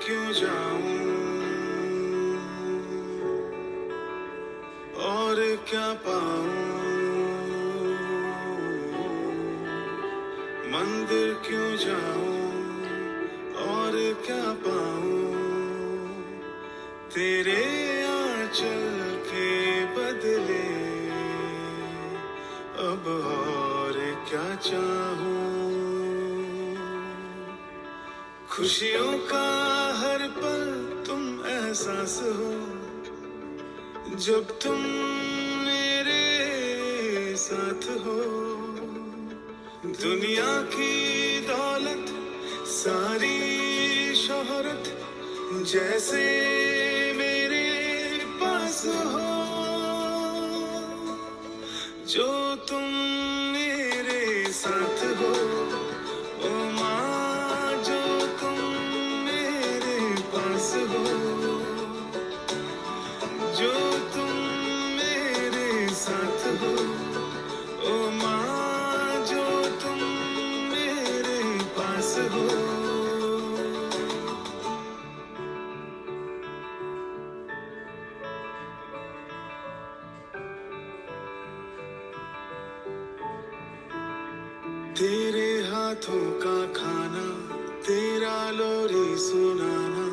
क्यों जाऊं और क्या पाऊं, मंदिर क्यों जाऊं और क्या पाऊं, तेरे आंचल के बदले अब और क्या चाहूं। खुशियों का हर पल तुम एहसास हो जब तुम मेरे साथ हो। दुनिया की दौलत सारी शोहरत जैसे मेरे पास हो, जो तुम मेरे साथ हो ओ माँ, जो तुम मेरे पास हो, जो तुम मेरे साथ हो ओ माँ, जो तुम मेरे पास हो। तेरे हाथों का खाना, तेरा लोरी सुनाना,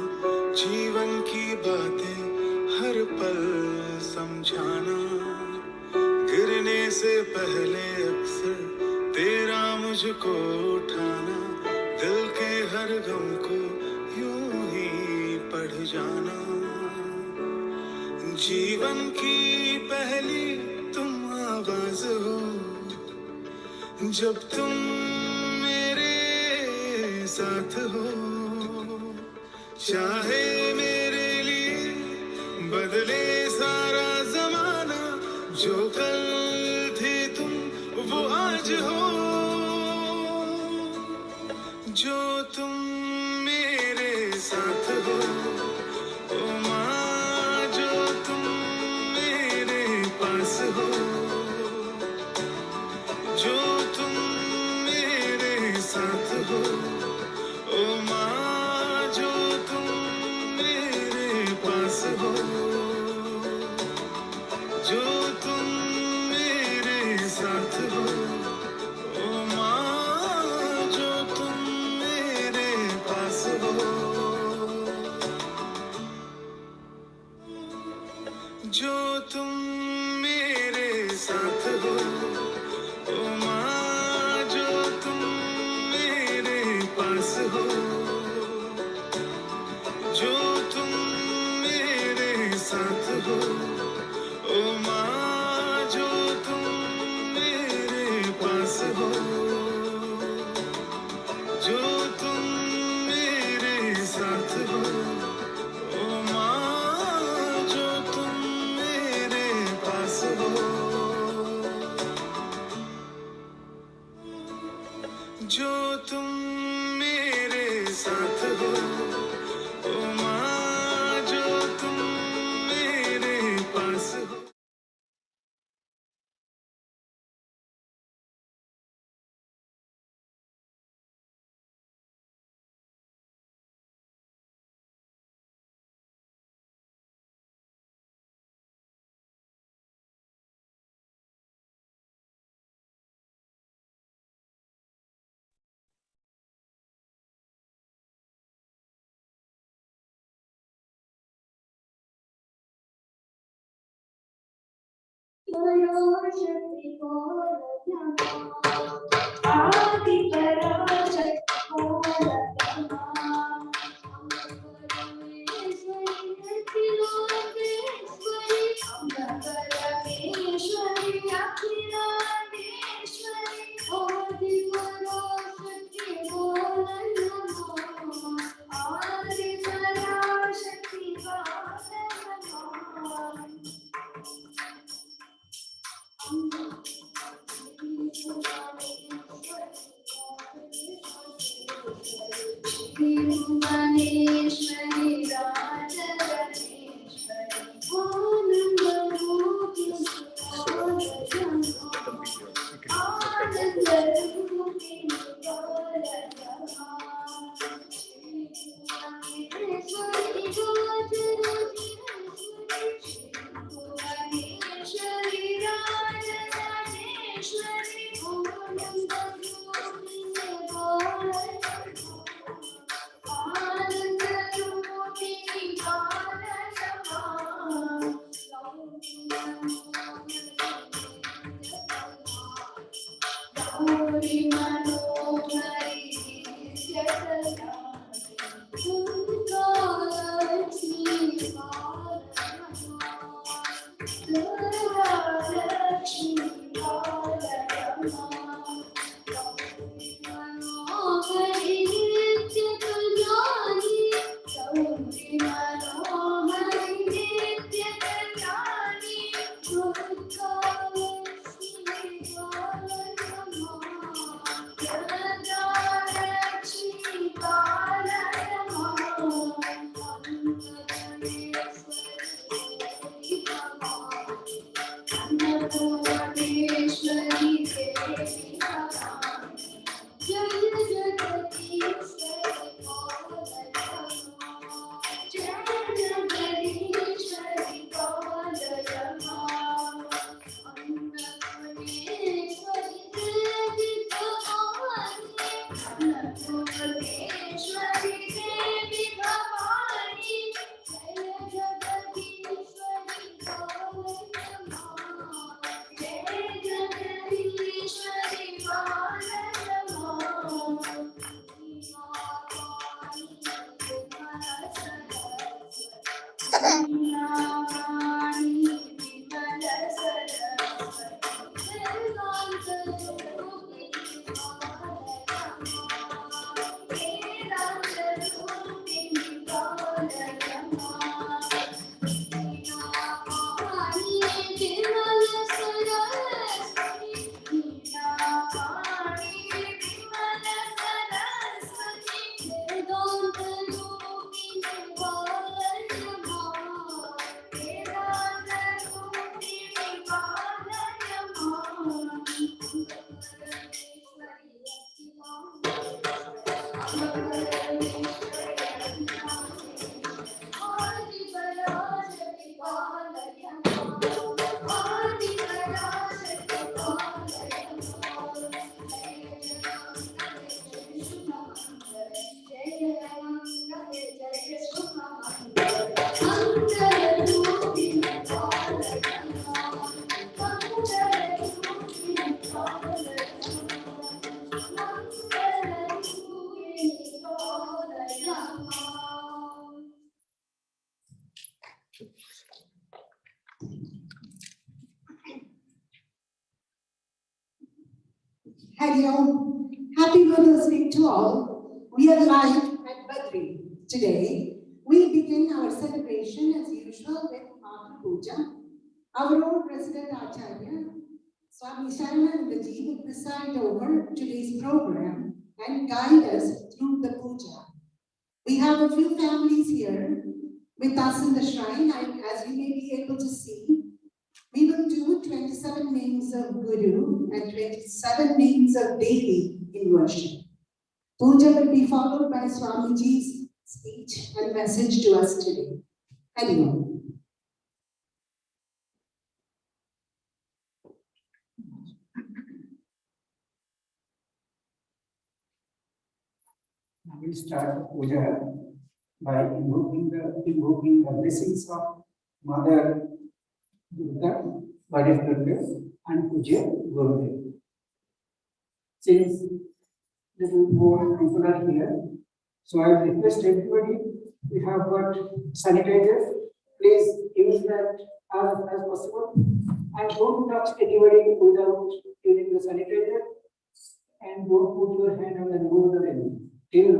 जीवन की बातें हर पल समझाना, गिरने से पहले अक्सर तेरा मुझको उठाना, दिल के हर गम को यूं ही पढ़ जाना। जीवन की पहली तुम आवाज हो जब तुम मेरे साथ हो, चाहे मेरे लिए बदले सारा जमाना, जो कल थे तुम वो आज हो, जो तुम मेरे साथ हो ओ माँ, जो तुम मेरे पास हो, जो तुम मेरे साथ हो ओ माँ, जो तुम मेरे पास हो, जो तुम मेरे साथ हो ओ माँ, जो तुम मेरे पास हो, जो तुम मेरे साथ हो ओ माँ, जो तुम मेरे पास हो, जो तुम मेरे साथ हो ओ माँ, जो तुम मेरे पास हो, जो तुम मेरे साथ हो ओ माँ, जो तुम मेरे पास हो, जो तुम मेरे साथ हो ओ माँ, जो तुम मेरे पास हो। Hello, happy Mother's Day to all. We are live at Badri. Today, we begin our celebration as usual with Mata Puja. Our own President Acharya, Swami Sharanandaji will preside over today's program and guide us through the puja. We have a few families here with us in the shrine, and as you may be able to see, we will do 27 names of Guru and 27 names of Devi in worship. Puja will be followed by Swamiji's speech and message to us today. Anyone? We start the puja by invoking the blessings of Mother Durga, Goddess Durga, and Puja Gurudev. Since little more people are here, so I request everybody, we have got sanitizers, please use that as possible, and don't touch anybody without using the sanitizer, and don't put your hand on the nose or anything. Till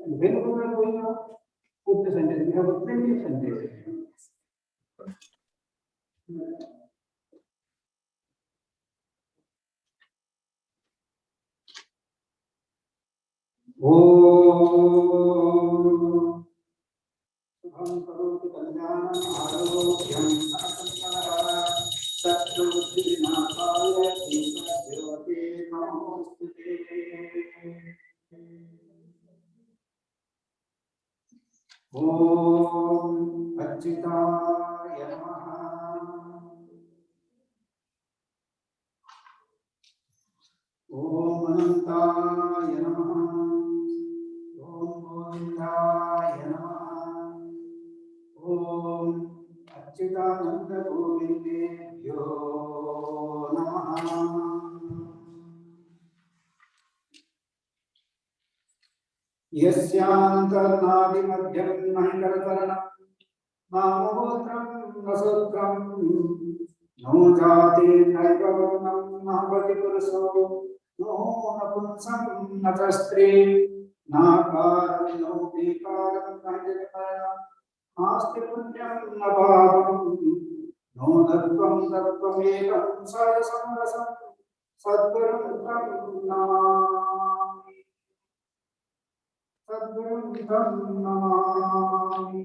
when we are going out, put the sanitizer. We have plenty of sanitizer. Om Shubham Karoti Kalyanam Arogyam Sakankara Satruddhi Nakaya Disa Devate Namostute. Om Achyutaya Namaha. Om Anantaya Namaha. Om Govindaya Namaha. Om Achyutananda Govindebhyo Namaha. Yasyantarnadimadhyam Mahikaranam Namotram Nasutram No Jati Naivavanam Nahavati Puruso No Napunsam Natastri Nakaram No Dikaram Nahijakaram Asti Punyam Nabhavam No Dattvam Dattvam Ekam Sayasamrasam Sadgurum Tam Namami Sadgurum Tam Namami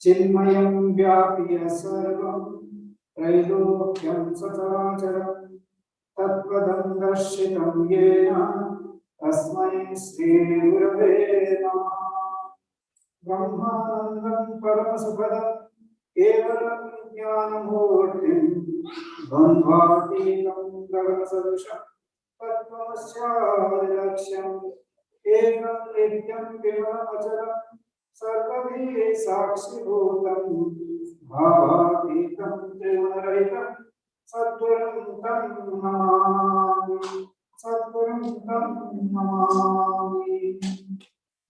Chinmayam Vyapya Sarvam Trailokyam Sacharacharam Tatpadam Darshitam Yena Tasmai Sri Gurave Namaha Brahmanandam Paramasubhadam Kevalam Jnanamurtim Bandhatītam Gaganasadusham Tattvamasya Ekam Nityam Kevalam Acharam Sarvabhi Sakshibhutam Bhavatītam Trigunarahitam Sadgurum Tam Namami Sadgurum Tam Namami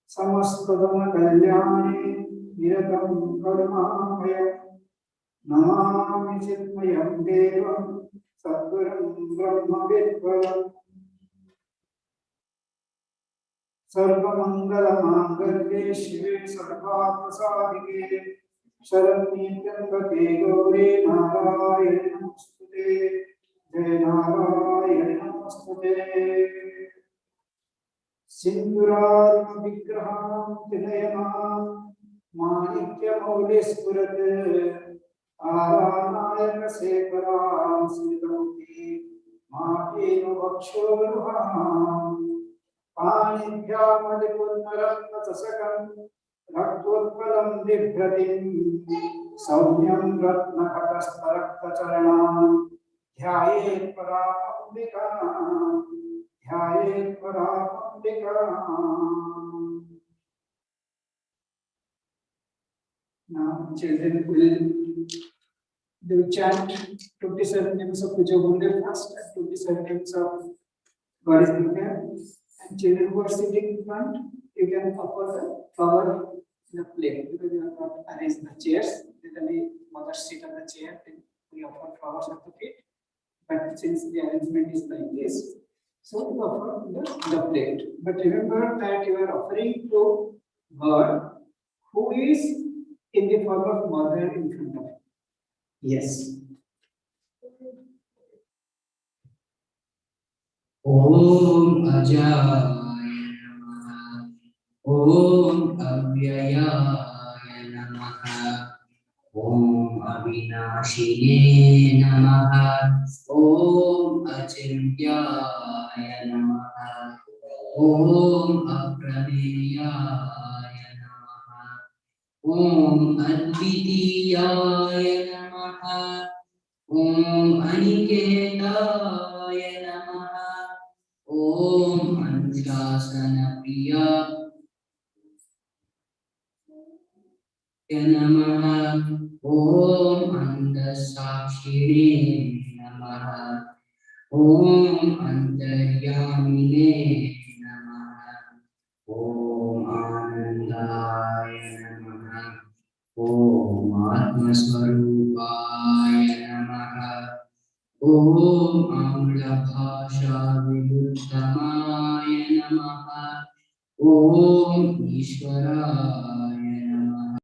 Samastadana Kalyani निरतं करुणामय नमामि चिन्मयं देवं सद्गुरुं ब्रह्मविद्वरम् सर्वमङ्गलमाङ्गल्ये शिवे सर्वार्थसाधिके शरण्ये त्र्यम्बके गौरी नारायणि नमोस्तुते जय नारायण नमोस्तुते सिन्दूरारुणविग्रहां त्रिनयनां माणिक्यमौलिस्फुरत् आरानायकशेखरां स्मितमुखी माकेन वक्षोरुहाम् पाणिभ्यामलिपुन्नरत्नचषकं रक्तोत्पलं बिभ्रतिं सौम्यं रत्नघटस्थरक्तचरणां ध्यायेत् परामम्बिकाम् ध्यायेत् परामम्बिकाम्. Now children will do chant 27 names of Puja Gundel first and 27 names of God is prepared. And children who are sitting in front, you can offer the flower in a plate because you have not arranged the chairs. Usually, mothers sit on the chair, then we offer flowers at the feet. But since the arrangement is like this, so you offer the plate. But remember that you are offering to God who is in the form of mother in front of you. Yes. Om Ajaya Namaha. Om Avyaya Namaha. Om Avinashine Namaha. Om Achiryaya Namaha. Om Aprameyaya Namaha. Om Advitiyaya Namaha. Om Aniketaya Namaha. Om Anushasana Priya Namaha. Om Andasakshine Namaha. Om Antaryamine Namaha. Om Anandaya Namaha. Om Atmaswarupaya Namaha. Om Amrabhasha Vibhuttamaya Namaha. Om Ishwaraya Namaha.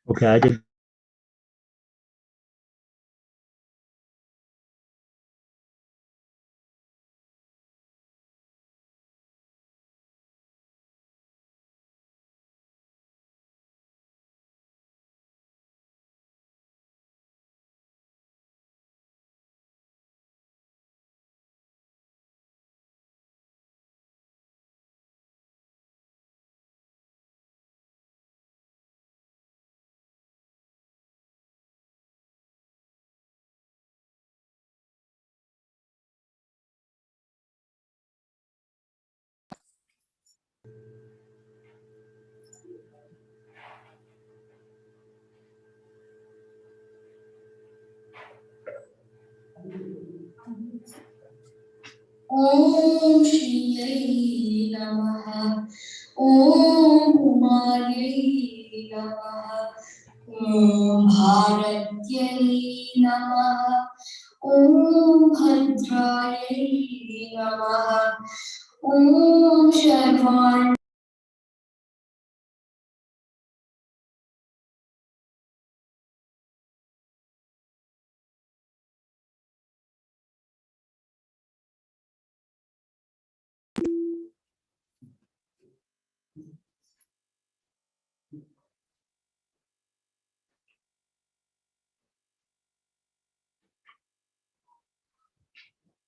Okay, I did. Om Shri Namaha. Om Umayai Namaha. Om Bharatyai Namaha. Om Bhadrayai Namaha. Om Sharvan.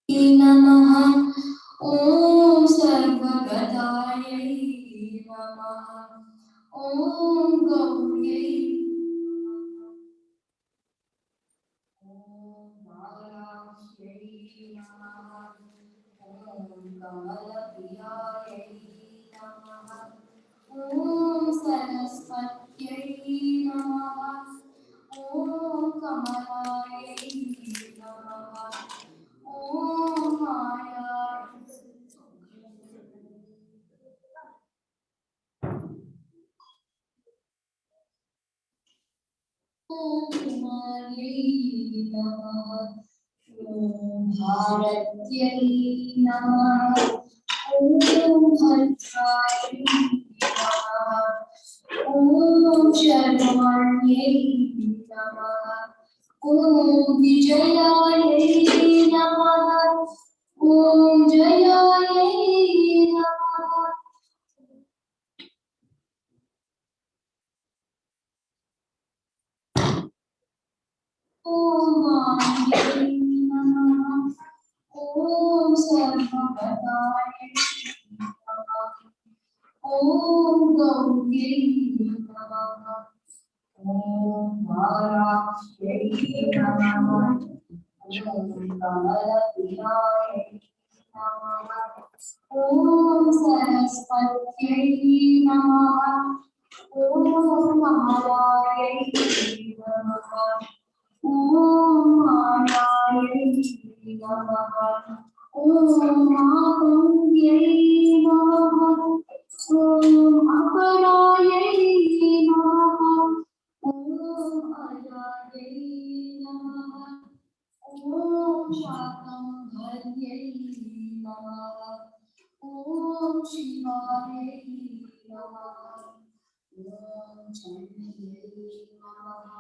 नमः ॐ सर्वगतायै नमः ॐ गौर्यै ॐ बालाख्यै नमः ॐ कमलप्रियायै नमः ॐ सरस्वत्यै नमः ॐ कमलायै नमः ॐ मायायै ॐ कुमार्यै नमः ॐ भारत्यै नमः ॐ भद्रायै नमः ॐ शर्माण्यै नमः ॐ विजयायै नमः ॐ जयायै नमः ॐ मान्यै नमः ॐ सर्वगतायै नमः ॐ गौर्यै नमः ॐ वाराह्यै नमः ॐ कमलप्रियायै नमः ॐ सरस्वत्यै नमः ॐ महारायै नमः ॐ मायायै नमः ॐ मातङ्ग्यै नमः ॐ अपरायै नमः ॐ अजायै नमः ॐ शाकम्भर्यै नमः ॐ शिवायै नमः ॐ चण्ड्यै नमः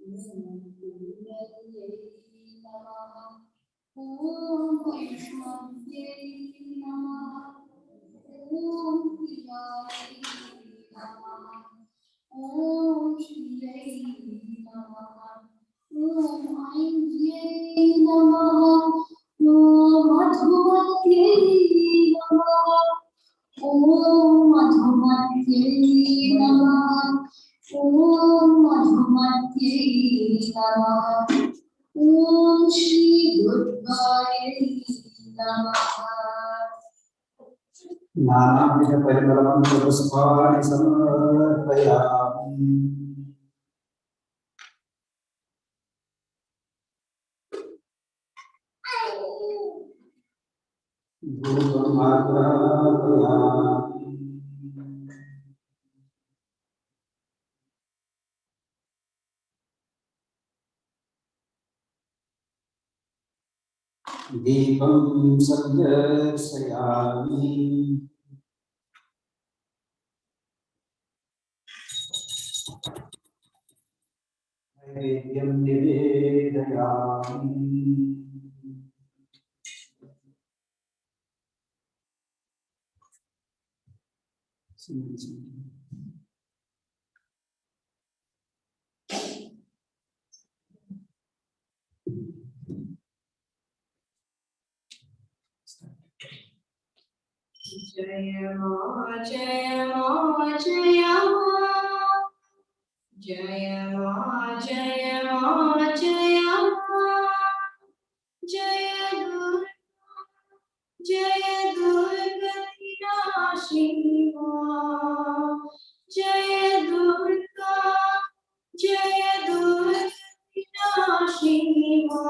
ॐ कुण्डल्यै नमः ॐ वैष्णव्यै नमः ॐ प्रियायै नमः ॐ श्रियै नमः ॐ ऐन्द्र्यै नमः ॐ मधुमत्यै नमः ॐ मधुमत्यै नमः ॐ मधुमत्यै नमः ॐ श्री दुर्गायै नमः नानाविध परिमलं पुष्पाणि समर्पयामि धूपमाग्रापयामि दीपं सन्दर्शयामि नैवेद्यं निवेदयामि जय मा जय मा जय मा जय मा जय मा जय मा जय दुर्गति नाशिनी मा जय दुर्गति नाशिनी मा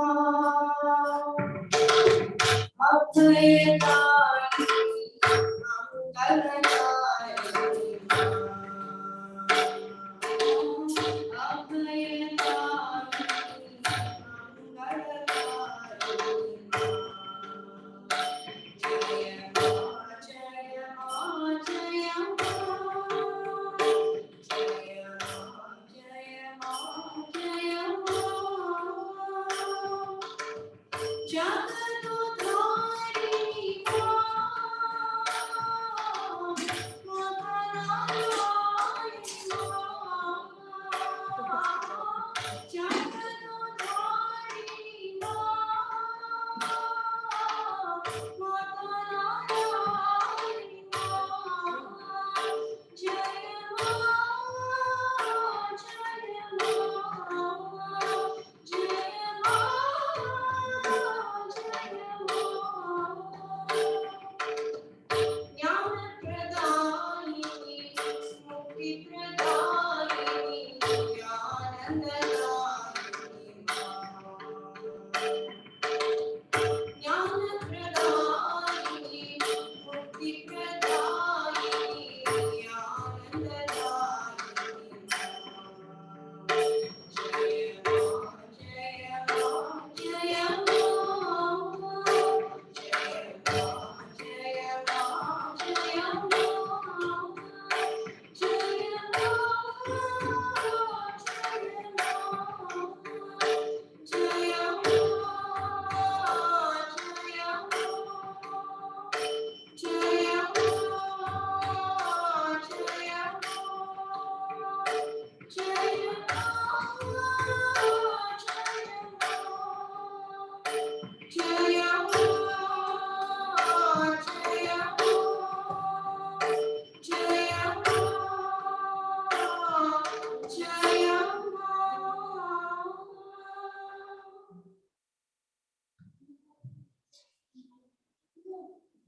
अभयदायिनी मंगलदायिनी अभयदायिनी मंगलदायिनी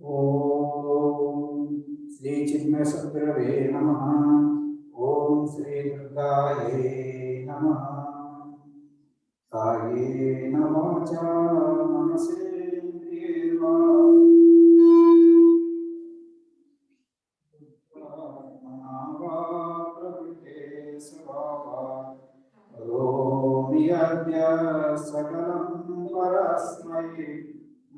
ओम श्री चिन्मय सद्गुरवे नमः। ओम श्री दुर्गाये नमः। कायेन वाचा मनसेन्द्रियेर्वा बुद्ध्यात्मना वा प्रकृते स्वभावात् करोमि यद्य सकलं परस्मै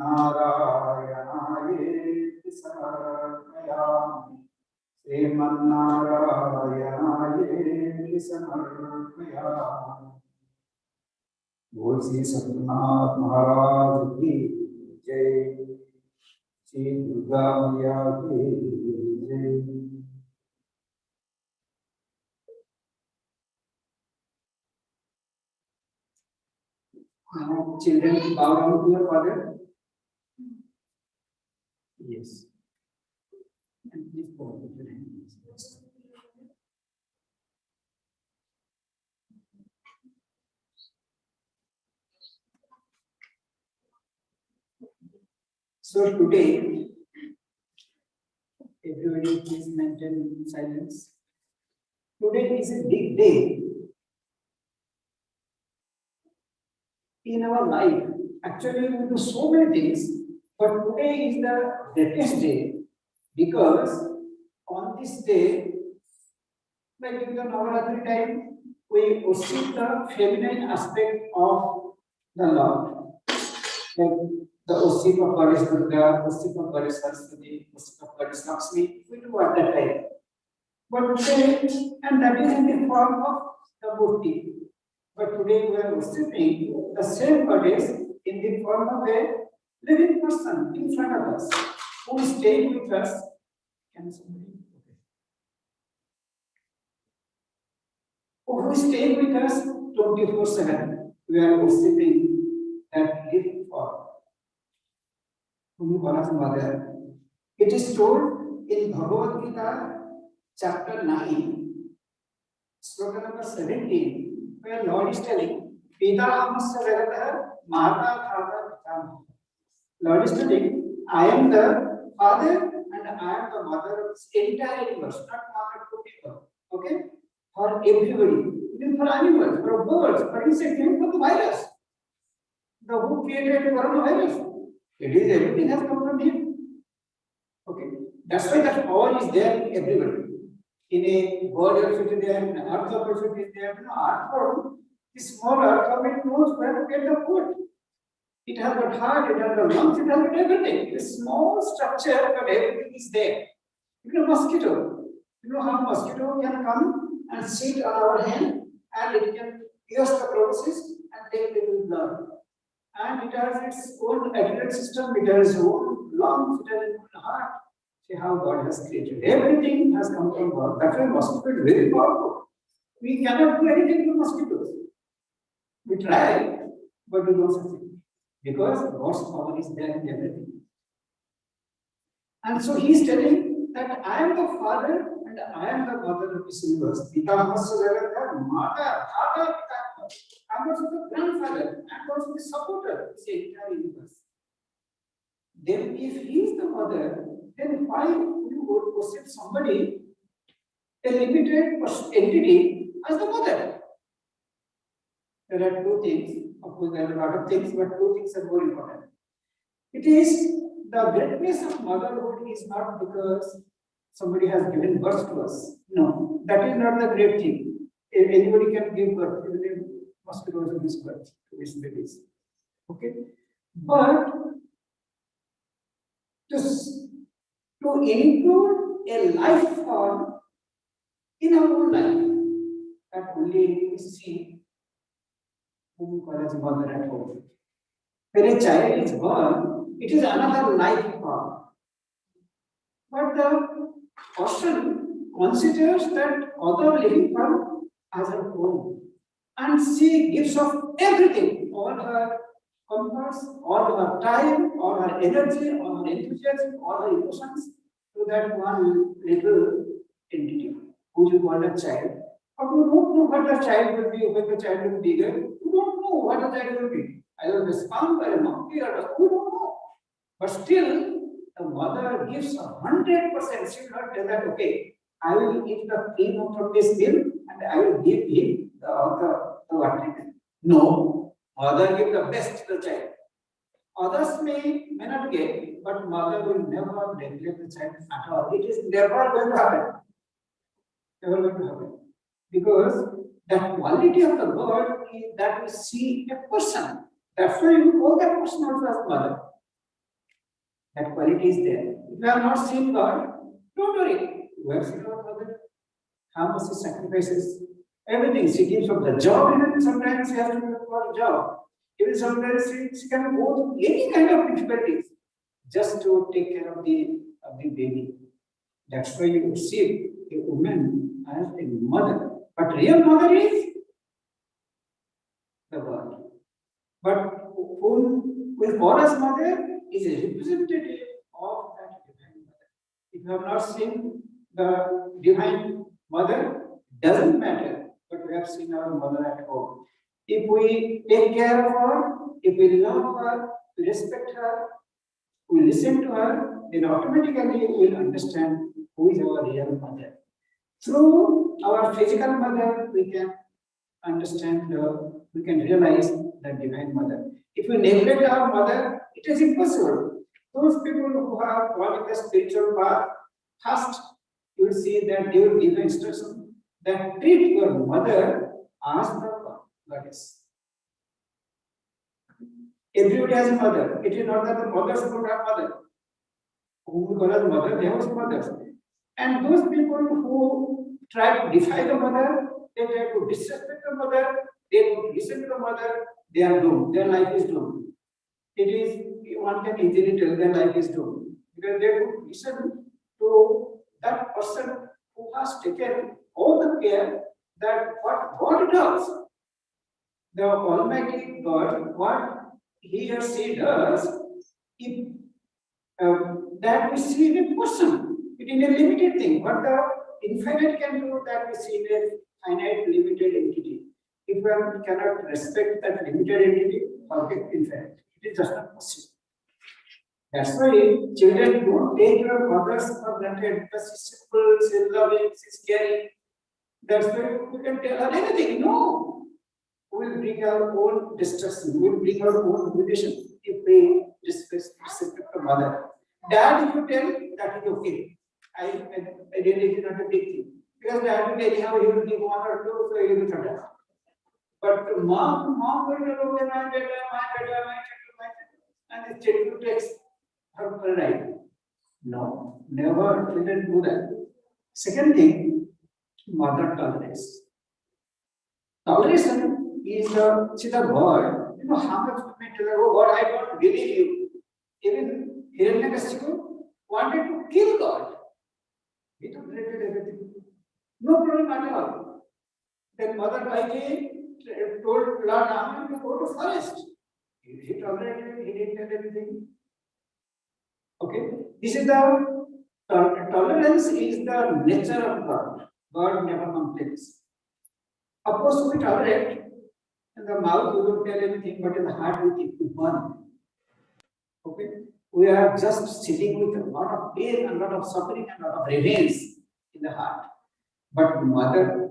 नारायणायेति समर्पयामि। श्रीमन्नारायणायेति समर्पयामि। बोल श्री सतनाथ महाराज की जय। श्री दुर्गा मैया की जय। Now, children, bow down to your father. Yes. And please bow with your hands. So today, everybody please maintain silence. Today is a big day in our life. Actually, we do so many things, but today is the greatest day because on this day, like in the Navaratri time, we worship the feminine aspect of the Lord. Like the worship of Goddess Durga, worship of Goddess Saraswati, worship of Goddess Lakshmi, we do at that time. But today, and that is in the form of the Murti. But today we are worshiping the same Goddess in the form of a living person in front of us, who is staying with us. Can somebody? Okay. Who is staying with us 24/7. We are worshiping that living form. Mother. It is told in Bhagavad Gita, chapter 9, sloka number 17, where Lord is telling, Pita Hamasya Jagatah Mata Dhata Pitama. Lord is telling, I am the father and I am the mother of this entire universe, not mother to people. Okay? For everybody, even for animals, for birds, for insects, even for the virus. The who created coronavirus? It is everything has come from him. Okay, that's why that all is there in everybody. In a bird also it is there, in an earth also it is there. You know, earth worm, this small earth worm, it knows where to get the food. It has got heart, it has got lungs, it has got everything. It is small structure, but everything is there. Even a mosquito. You know how mosquito can come and sit on our hand and it can pierce the process and take little blood. And it has its own adrenal system, it has its own lungs, it has its own heart. See how God has created. Everything has come from God. That's why mosquito is very powerful. We cannot do anything to mosquitoes. We try, but we don't succeed. Because God's power is there in everything. And so he is telling that I am the father and I am the mother of this universe. Pita Hamasya Jagatah Mata Dhata Pitama. I am also the grandfather. I am also the supporter of this entire universe. Then if he is the mother, then why would you worship somebody, a limited entity, as the mother? There are two things. Of course, there are a lot of things, but two things are more important. It is the greatness of motherhood is not because somebody has given birth to us. No, that is not the great thing. Anybody can give birth, even if mosquitoes will give birth to these babies. Okay, but to include a life form in our own life, that only we see whom we call as mother at home. When a child is born, it is another life form. But the person considers that other living form as her own. And she gives of everything, all her converts all her time, all her energy, all her enthusiasm, all her emotions to that one little entity, who you call a child. But you don't know what the child will be when the child will be bigger. You don't know what the child will be. Either a skunk or a monkey or a, you don't know. But still, the mother gives 100%. She will not tell that, okay, I will eat the cream from this milk and I will give him the water. No, mother give the best to the child. Others may not get, but mother will never neglect the child at all. It is never going to happen. Never going to happen. Because that quality of the God is that we see a person. That's why you call that person also as mother. That quality is there. If you have not seen God, don't worry. You have seen our mother. How much she sacrifices everything. She gives up the job, even sometimes she has to go for a job. Even sometimes she can go through any kind of difficulties just to take care of the baby. That's why you see a woman as a mother. But real mother is the God. But whom we call as mother is a representative of that divine mother. If you have not seen the divine mother, doesn't matter, but we have seen our mother at home. If we take care of her, if we love her, we respect her, we listen to her, then automatically we will understand who is our real mother. Through our physical mother, we can understand, we can realize the divine mother. If we neglect our mother, it is impossible. Those people who are following the spiritual path, first you will see that they will give the instruction that treat your mother as the goddess. Everybody has a mother. It is not that the mothers don't have mother. Who we call as mother, they have mothers. And those people who try to defy the mother, they try to disrespect the mother, they don't listen to the mother, they are doomed. Their life is doomed. It is, one can easily tell their life is doomed. Because they don't listen to that person who has taken all the care that what God does. The Almighty God, what He or she does, if that we see in a person. It is a limited thing. What the infinite can do, that we see in a finite, limited entity. If one cannot respect that limited entity, forget infinite. It is just not possible. That's why children don't take your mothers for granted because she's simple, she's loving, she's caring. That's why you can tell her anything. No. We will bring our own destruction, we will bring our own humiliation if we disrespect the mother. Dad, if you tell, that is okay. I really it is not a big thing. Because dad will anyhow, he will give one or two, so he will shut up. But mom will tell, okay, my better, and the child takes her right. No, never, children do that. Second thing, mother tolerance. Toleration is the word. You know how much we tell, oh God, I don't believe you. Even Hiranyakashipu wanted to kill God. He tolerated everything. No problem at all. Then Mother Kaikeyi told Lord Rama to go to forest. He tolerated, he didn't tell anything. Okay. This is the tolerance is the nature of God. God never complains. Of course, we tolerate. In the mouth, we don't tell anything, but in the heart, we keep one. Okay? We are just sitting with a lot of pain, a lot of suffering, and a lot of revenge in the heart. But mother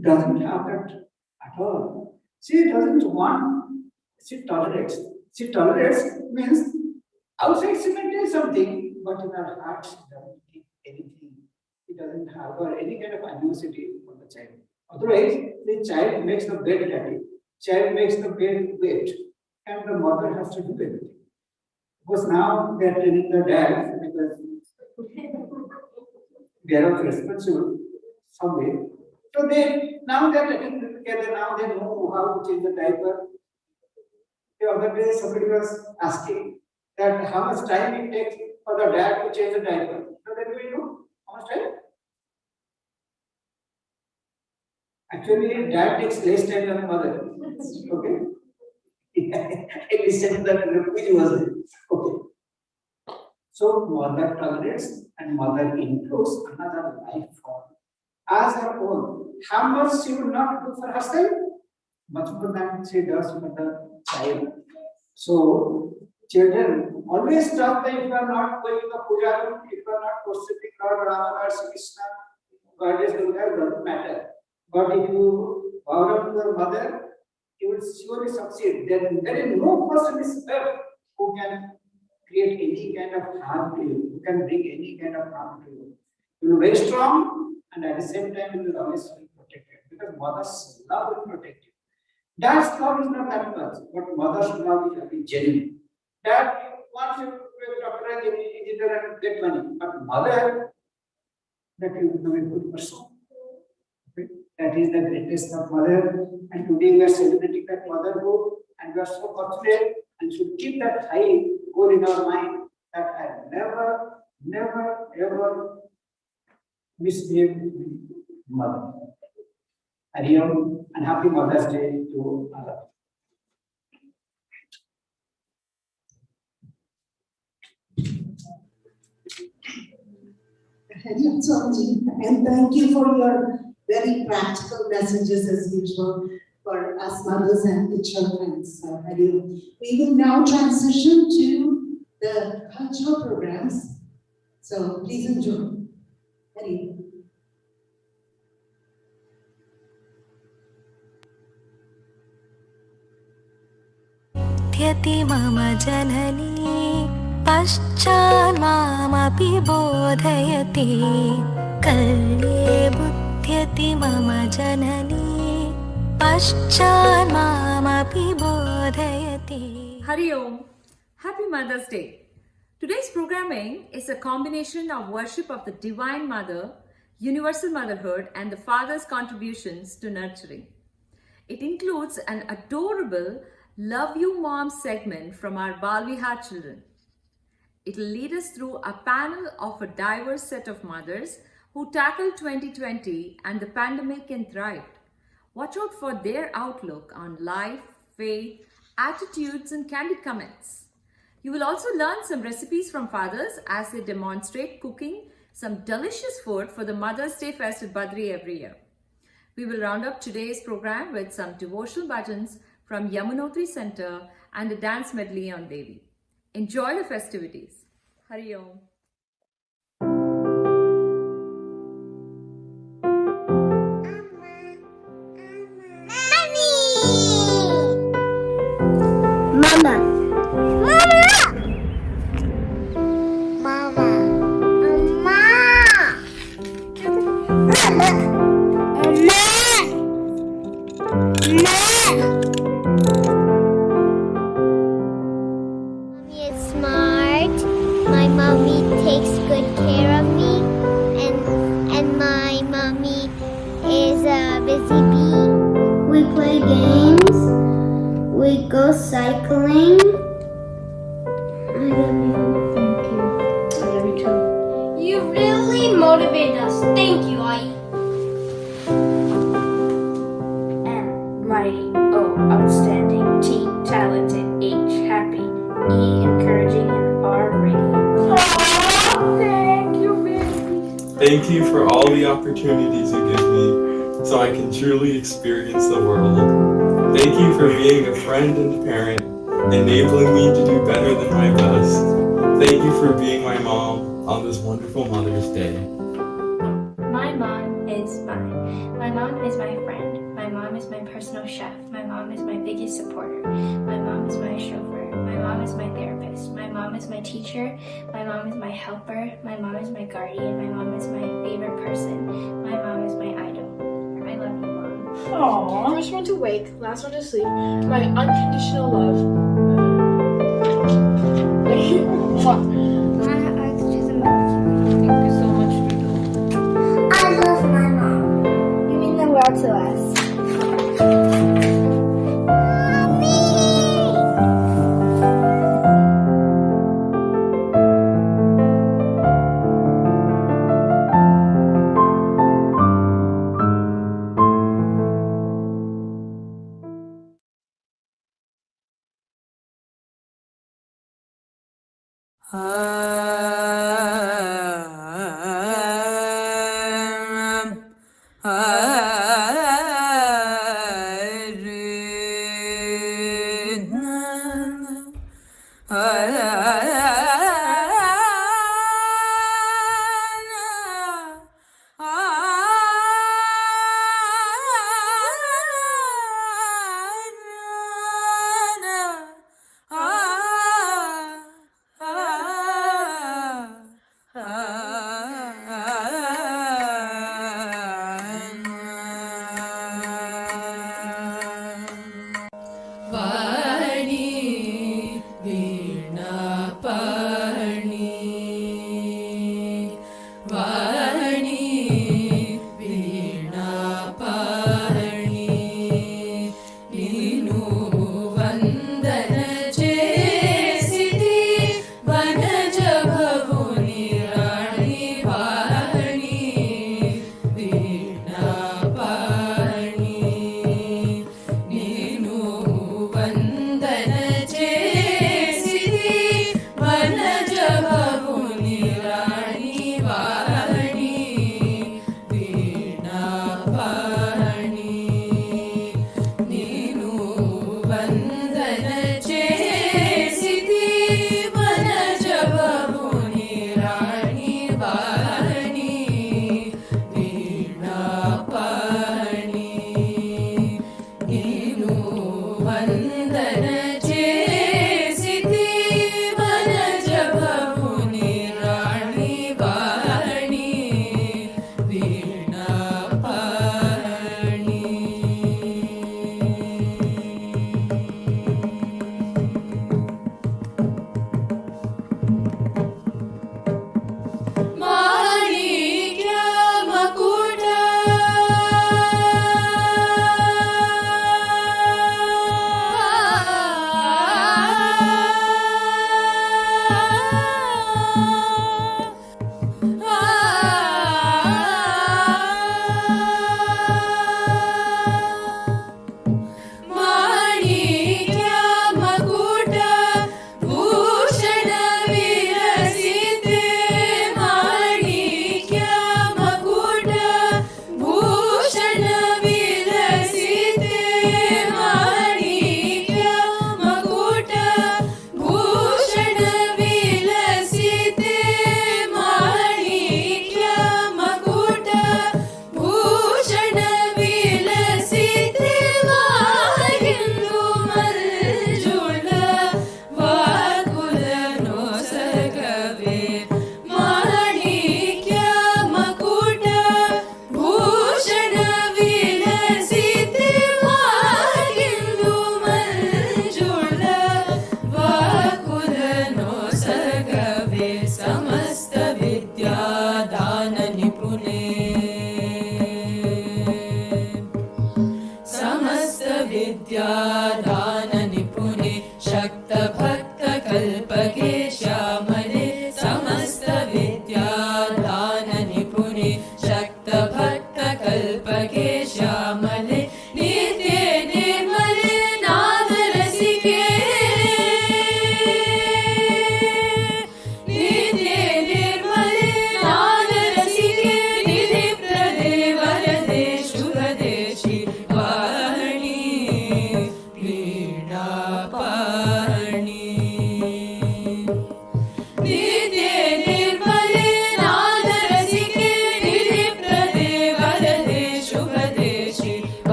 doesn't have that at all. She doesn't want, she tolerates. She tolerates means outside she may do something, but in her heart, she doesn't keep anything. She doesn't have any kind of animosity for the child. Otherwise, the child makes the bed dirty. Child makes the bed wet, and the mother has to do everything. Because now they are training the dad because they are also responsible some way. So they now they are taking them together. Now they know how to change the diaper. The other day somebody was asking that how much time it takes for the dad to change the diaper. So that we know how much time. Actually, dad takes less time than mother. Okay. I listened to that refugee was there. Okay. So mother tolerates and mother includes another life form as her own. How much she would not do for herself, much more than she does for the child. So children always talk that if you are not going to the puja room, if you are not worshipping Lord Rama, Lord Sri Krishna, Goddess Durga, it doesn't matter. But if you bow down to your mother, you will surely succeed. There is no person is earth who can create any kind of harm to you, who can bring any kind of harm to you. You will be very strong and at the same time you will always be protected because mother's love will protect you. Dad's love is not that much, but mother's love is very genuine. Dad wants you to be a doctor, engineer, and get money, but mother, that you become a good person. Okay? That is the greatest of mother, and today we are celebrating that motherhood, and we are so fortunate and should keep that high goal in our mind that I never, ever misbehave with mother. Hariom, and happy Mother's Day to all. And thank you for your very practical messages as usual for us mothers and the children. So, we will now transition to the cultural programs. So please enjoy. Hari. बुध्यति मम जननी पश्चान्मामपि बोधयति कल्ये बुध्यति मम जननी पश्चान्मामपि बोधयति. Hari Om. Happy Mother's Day. Today's programming is a combination of worship of the Divine Mother, universal motherhood, and the Father's contributions to nurturing. It includes an adorable Love You Mom segment from our Balvihar children. It will lead us through a panel of a diverse set of mothers who tackled 2020 and the pandemic and thrived. Watch out for their outlook on life, faith, attitudes, and candid comments. You will also learn some recipes from fathers as they demonstrate cooking some delicious food for the Mother's Day Fest at Badri every year. We will round up today's program with some devotional bhajans from Yamunotri Center and a dance medley on Devi. Enjoy the festivities. Hari Om. Mama. Mama. Mama. Mommy is smart. My mommy takes good care of me, and my mommy is a busy bee. We play games. We go cycling. I love you. Thank you. I love you too. You really motivated us. Thank you, Ai. M, mighty. O, outstanding. T, talented. H, happy. E, encouraging. And R, radiant. Thank you, baby. Thank you for all the opportunities you give me so I can truly experience the world. Thank you for being a friend and parent, enabling me to do better than my best. Thank you for being my mom on this wonderful Mother's Day. My mom is mine. My mom is my friend. My mom is my personal chef. My mom is my biggest supporter. My mom is my chauffeur. My mom is my therapist. My mom is my teacher. My mom is my helper. My mom is my guardian. My mom is my favorite person. My mom is my idol. I love you, Mom. Aww. First one to wake, last one to sleep. My unconditional love. Thank you so much, Rito. I love my mom. You mean the world to us.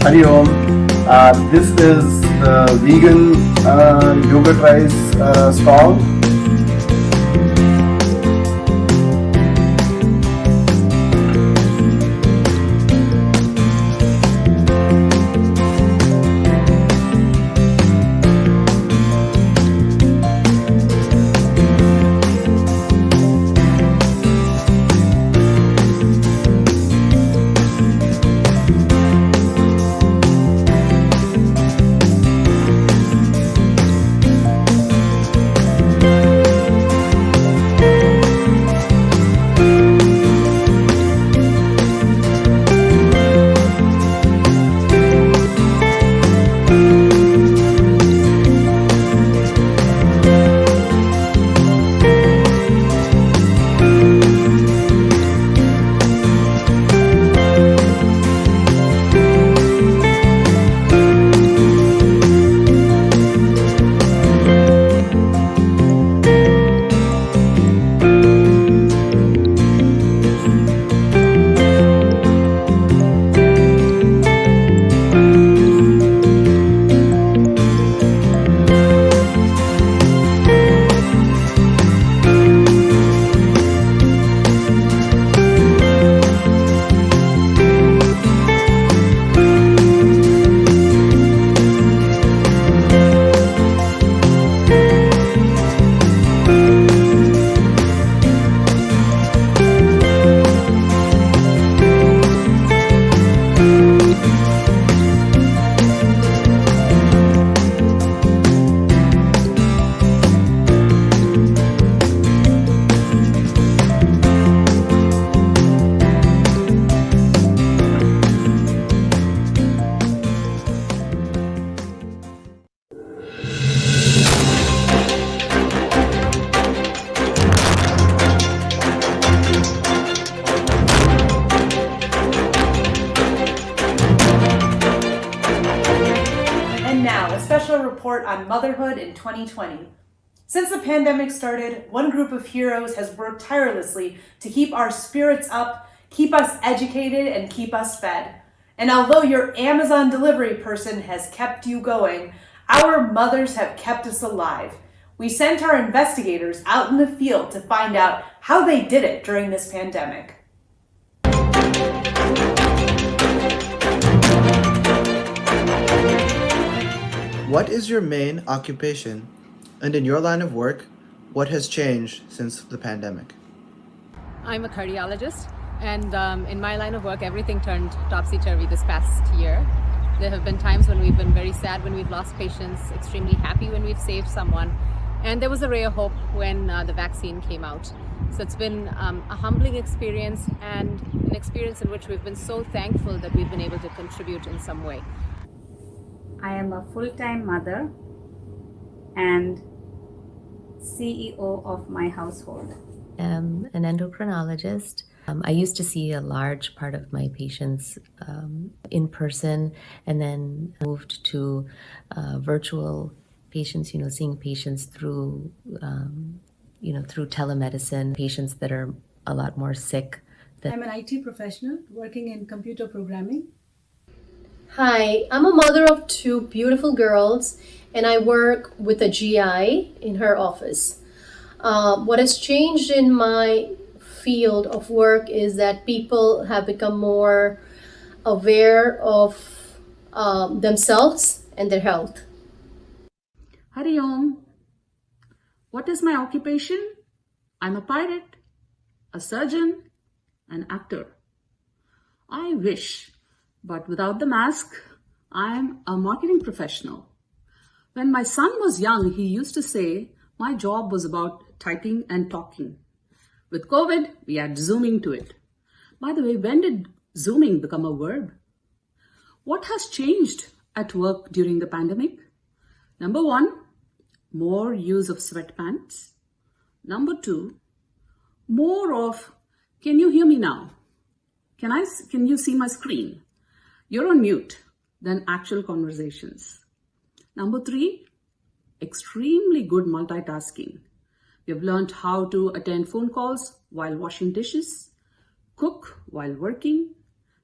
Hari Om. This is the vegan yogurt rice stall. And now, a special report on motherhood in 2020. Since the pandemic started, one group of heroes has worked tirelessly to keep our spirits up, keep us educated, and keep us fed. And although your Amazon delivery person has kept you going, our mothers have kept us alive. We sent our investigators out in the field to find out how they did it during this pandemic. What is your main occupation? And in your line of work, what has changed since the pandemic? I'm a cardiologist, and in my line of work, everything turned topsy-turvy this past year. There have been times when we've been very sad when we've lost patients, extremely happy when we've saved someone, and there was a ray of hope when the vaccine came out. So it's been a humbling experience, and an experience in which we've been so thankful that we've been able to contribute in some way. I am a full-time mother and CEO of my household. I'm an endocrinologist. I used to see a large part of my patients in person, and then moved to virtual patients, seeing patients through, through telemedicine, patients that are a lot more sick. I'm an IT professional working in computer programming. Hi, I'm a mother of two beautiful girls, and I work with a GI in her office. What has changed in my field of work is that people have become more aware of themselves and their health. Hari Om. What is my occupation? I'm a pirate, a surgeon, an actor. I wish, but without the mask, I'm a marketing professional. When my son was young, he used to say my job was about typing and talking. With COVID, we add zooming to it. By the way, when did zooming become a verb? What has changed at work during the pandemic? Number one, more use of sweatpants. Number two, more of, can you hear me now? Can you see my screen? You're on mute, than actual conversations. Number three, extremely good multitasking. We've learned how to attend phone calls while washing dishes, cook while working,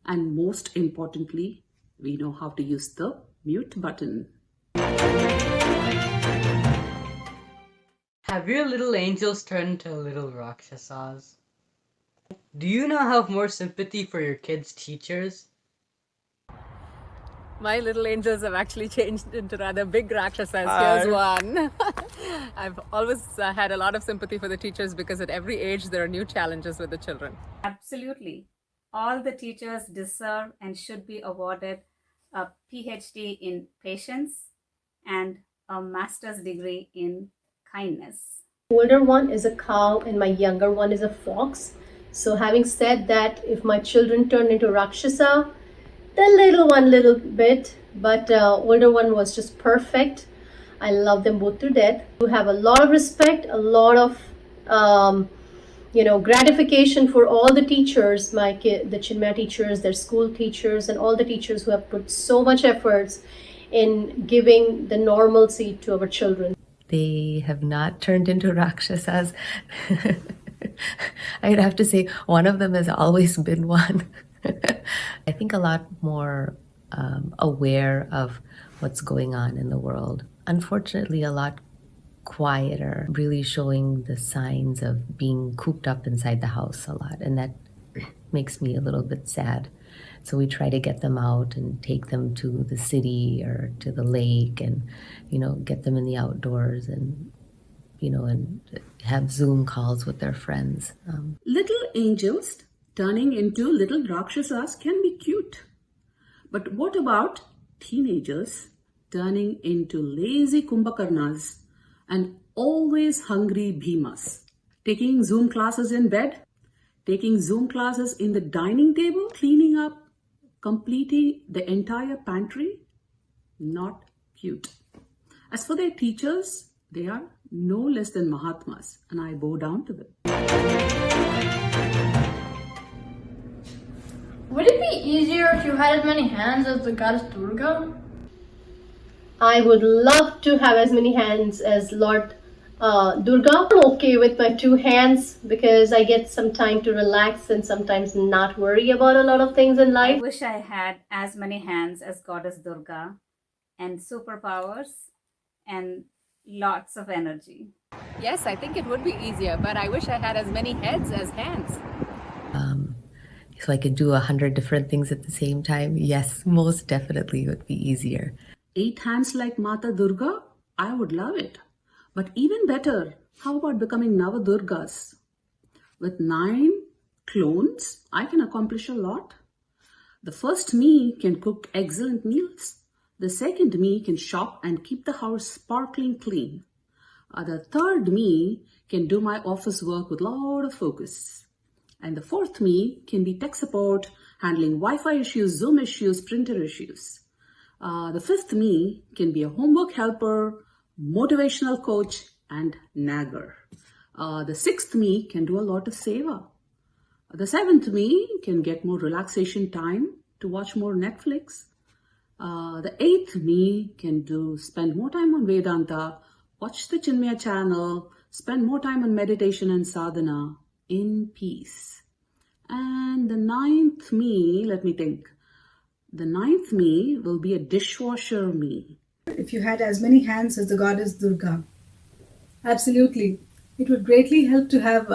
and most importantly, we know how to use the mute button. Have your little angels turned into little Rakshasas? Do you now have more sympathy for your kids' teachers? My little angels have actually changed into rather big Rakshasas. Hi. Here's one. I've always had a lot of sympathy for the teachers because at every age there are new challenges with the children. Absolutely. All the teachers deserve and should be awarded a PhD in patience and a master's degree in kindness. Older one is a cow and my younger one is a fox. So having said that, if my children turn into Rakshasa, the little one little bit, but older one was just perfect. I love them both to death. You have a lot of respect, a lot of gratification for all the teachers, the Chinmaya teachers, their school teachers, and all the teachers who have put so much efforts in giving the normalcy to our children. They have not turned into Rakshasas. I'd have to say one of them has always been one. I think a lot more aware of what's going on in the world. Unfortunately, a lot quieter, really showing the signs of being cooped up inside the house a lot. And that makes me a little bit sad. So we try to get them out and take them to the city or to the lake and, get them in the outdoors and, and have Zoom calls with their friends. Little angels turning into little Rakshasas can be cute. But what about teenagers turning into lazy Kumbhakarnas and always hungry Bhimas? Taking Zoom classes in bed, taking Zoom classes in the dining table, cleaning up, completing the entire pantry? Not cute. As for their teachers, they are no less than Mahatmas, and I bow down to them. Would it be easier if you had as many hands as the goddess Durga? I would love to have as many hands as Lord Durga. I'm okay with my 2 hands because I get some time to relax and sometimes not worry about a lot of things in life. I wish I had as many hands as Goddess Durga and superpowers and lots of energy. Yes, I think it would be easier, but I wish I had as many heads as hands. So I could do 100 different things at the same time. Yes, most definitely would be easier. 8 hands like Mata Durga? I would love it. But even better, how about becoming Navadurgas? With 9 clones, I can accomplish a lot. The first me can cook excellent meals. The second me can shop and keep the house sparkling clean. The third me can do my office work with a lot of focus. And the fourth me can be tech support, handling Wi-Fi issues, Zoom issues, printer issues. The fifth me can be a homework helper, motivational coach, and nagger. The sixth me can do a lot of seva. The seventh me can get more relaxation time to watch more Netflix. The eighth me can spend more time on Vedanta, watch the Chinmaya channel, spend more time on meditation and sadhana in peace. And the ninth me, let me think. The ninth me will be a dishwasher me. If you had as many hands as the goddess Durga. Absolutely. It would greatly help to have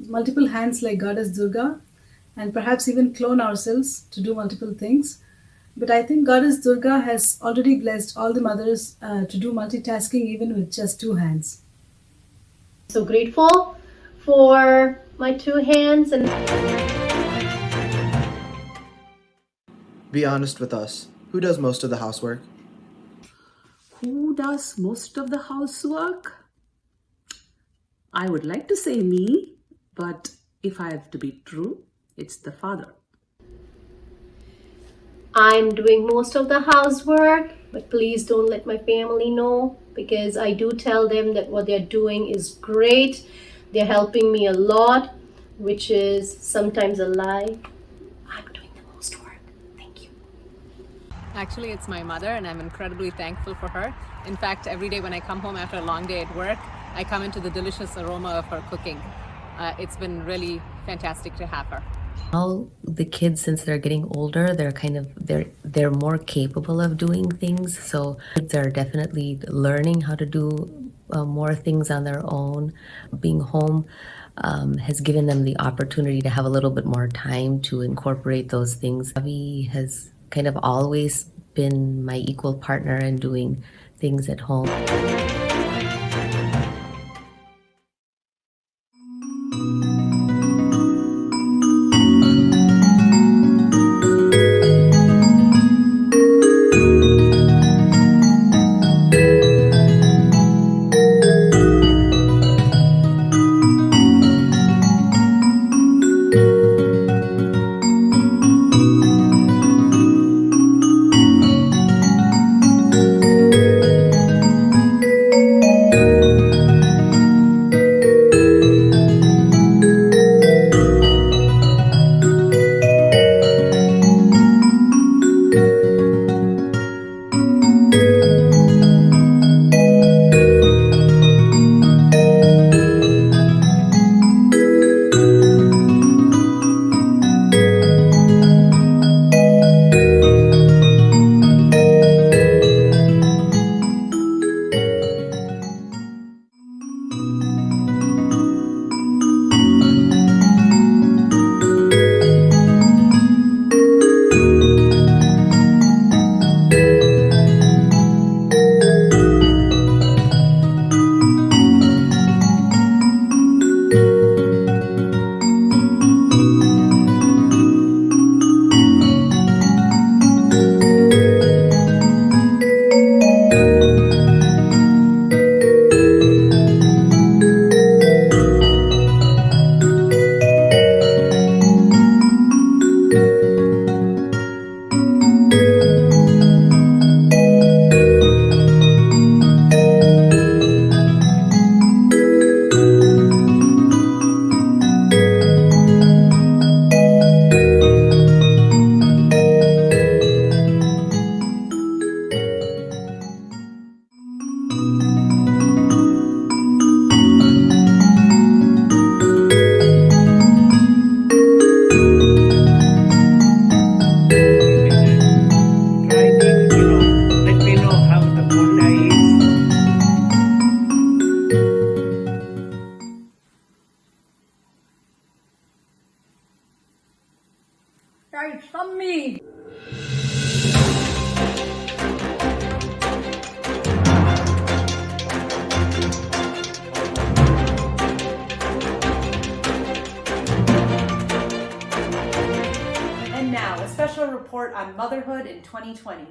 multiple hands like goddess Durga and perhaps even clone ourselves to do multiple things. But I think goddess Durga has already blessed all the mothers to do multitasking even with just 2 hands. So grateful for my 2 hands. And be honest with us. Who does most of the housework? Who does most of the housework? I would like to say me, but if I have to be true, it's the father. I'm doing most of the housework, but please don't let my family know because I do tell them that what they're doing is great. They're helping me a lot, which is sometimes a lie. I'm doing the most work. Thank you. Actually, it's my mother, and I'm incredibly thankful for her. In fact, every day when I come home after a long day at work, I come into the delicious aroma of her cooking. It's been really fantastic to have her. All the kids, since they're getting older, they're more capable of doing things. So kids are definitely learning how to do more things on their own. Being home has given them the opportunity to have a little bit more time to incorporate those things. Avi has kind of always been my equal partner in doing things at home. Right from me. And now, a special report on motherhood in 2020.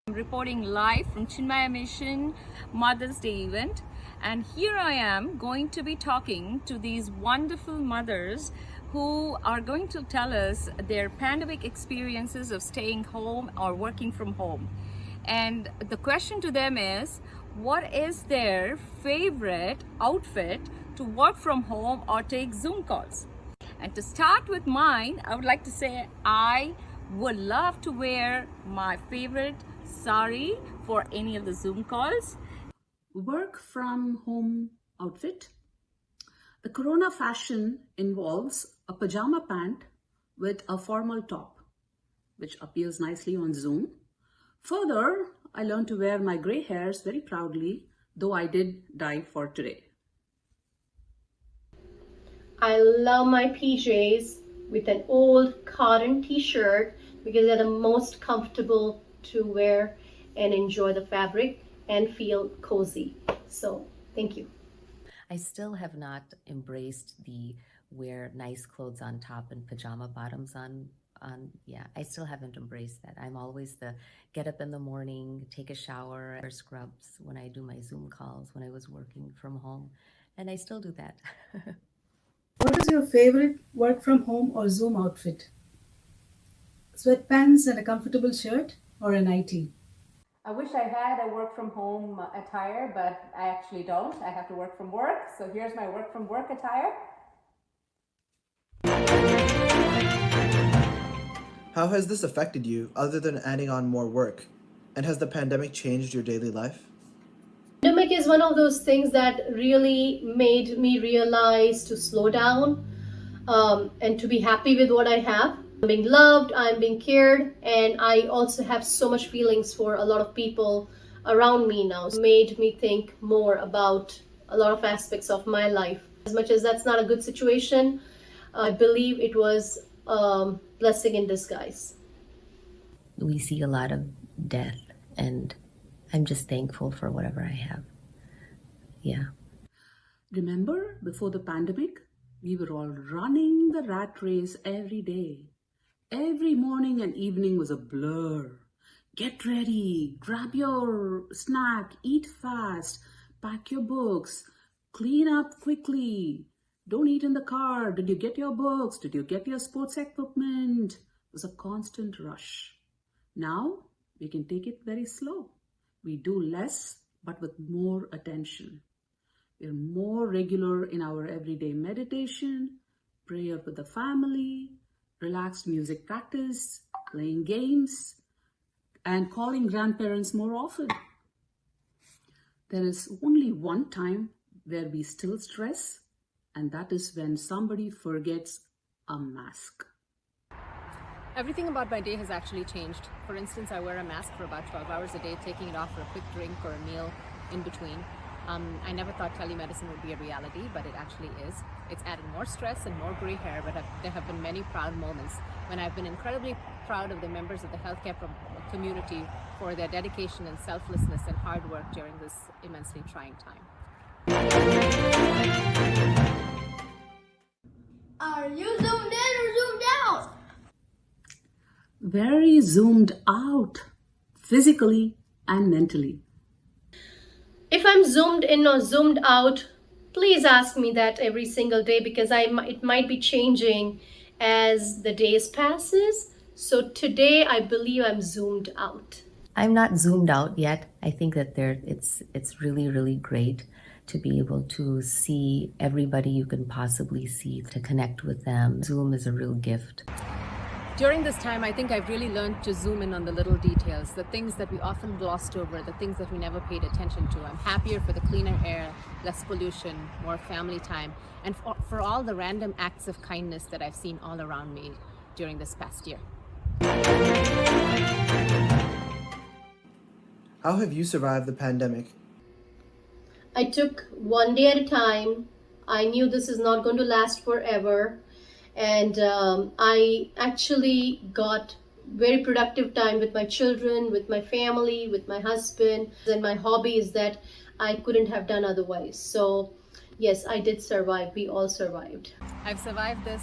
I'm reporting live from Chinmaya Mission Mother's Day event, and here I am going to be talking to these wonderful mothers who are going to tell us their pandemic experiences of staying home or working from home. And the question to them is, what is their favorite outfit to work from home or take Zoom calls? And to start with mine, I would like to say I would love to wear my favorite sari for any of the Zoom calls. Work from home outfit. The Corona fashion involves a pajama pant with a formal top, which appears nicely on Zoom. Further, I learned to wear my gray hairs very proudly, though I did dye for today. I love my PJs with an old cotton t-shirt because they're the most comfortable to wear and enjoy the fabric and feel cozy. So, thank you. I still have not embraced the wear nice clothes on top and pajama bottoms on. Yeah, I still haven't embraced that. I'm always the get up in the morning, take a shower, wear scrubs when I do my Zoom calls when I was working from home, and I still do that. What is your favorite work from home or Zoom outfit? Sweatpants and a comfortable shirt or a nightie? I wish I had a work from home attire, but I actually don't. I have to work from work. So here's my work from work attire. How has this affected you other than adding on more work? And has the pandemic changed your daily life? Pandemic is one of those things that really made me realize to slow down. and to be happy with what I have. I'm being loved, I'm being cared, and I also have so much feelings for a lot of people around me now. It made me think more about a lot of aspects of my life. As much as that's not a good situation, I believe it was a blessing in disguise. We see a lot of death, and I'm just thankful for whatever I have. Yeah. Remember, before the pandemic, we were all running the rat race every day. Every morning and evening was a blur. Get ready, grab your snack, eat fast, pack your books, clean up quickly. Don't eat in the car. Did you get your books? Did you get your sports equipment? It was a constant rush. Now we can take it very slow. We do less, but with more attention. We're more regular in our everyday meditation, prayer with the family, relaxed music practice, playing games, and calling grandparents more often. There is only one time where we still stress, and that is when somebody forgets a mask. Everything about my day has actually changed. For instance, I wear a mask for about 12 hours a day, taking it off for a quick drink or a meal in between. I never thought telemedicine would be a reality, but it actually is. It's added more stress and more gray hair, but there have been many proud moments when I've been incredibly proud of the members of the healthcare community for their dedication and selflessness and hard work during this immensely trying time. Are you zoomed in or zoomed out? Very zoomed out, physically and mentally. If I'm zoomed in or zoomed out, please ask me that every single day, because it might be changing as the days passes. So today I believe I'm zoomed out. I'm not zoomed out yet. I think that it's really, really great to be able to see everybody you can possibly see, to connect with them. Zoom is a real gift. During this time, I think I've really learned to zoom in on the little details, the things that we often glossed over, the things that we never paid attention to. I'm happier for the cleaner air, less pollution, more family time, and for all the random acts of kindness that I've seen all around me during this past year. How have you survived the pandemic? I took one day at a time. I knew this is not going to last forever. And I actually got very productive time with my children, with my family, with my husband, and my hobbies that I couldn't have done otherwise. So yes, I did survive. We all survived. I've survived this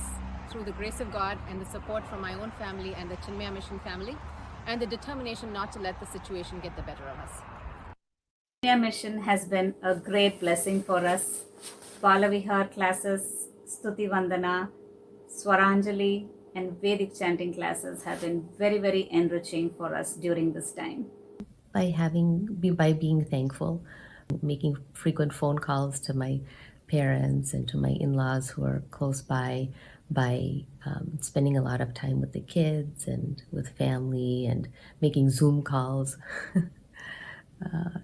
through the grace of God and the support from my own family and the Chinmaya Mission family, and the determination not to let the situation get the better of us. Chinmaya Mission has been a great blessing for us. Balavihar classes, Stuti Vandana, Swaranjali and Vedic chanting classes have been very, very enriching for us during this time. By being thankful, making frequent phone calls to my parents and to my in-laws who are close by spending a lot of time with the kids and with family and making Zoom calls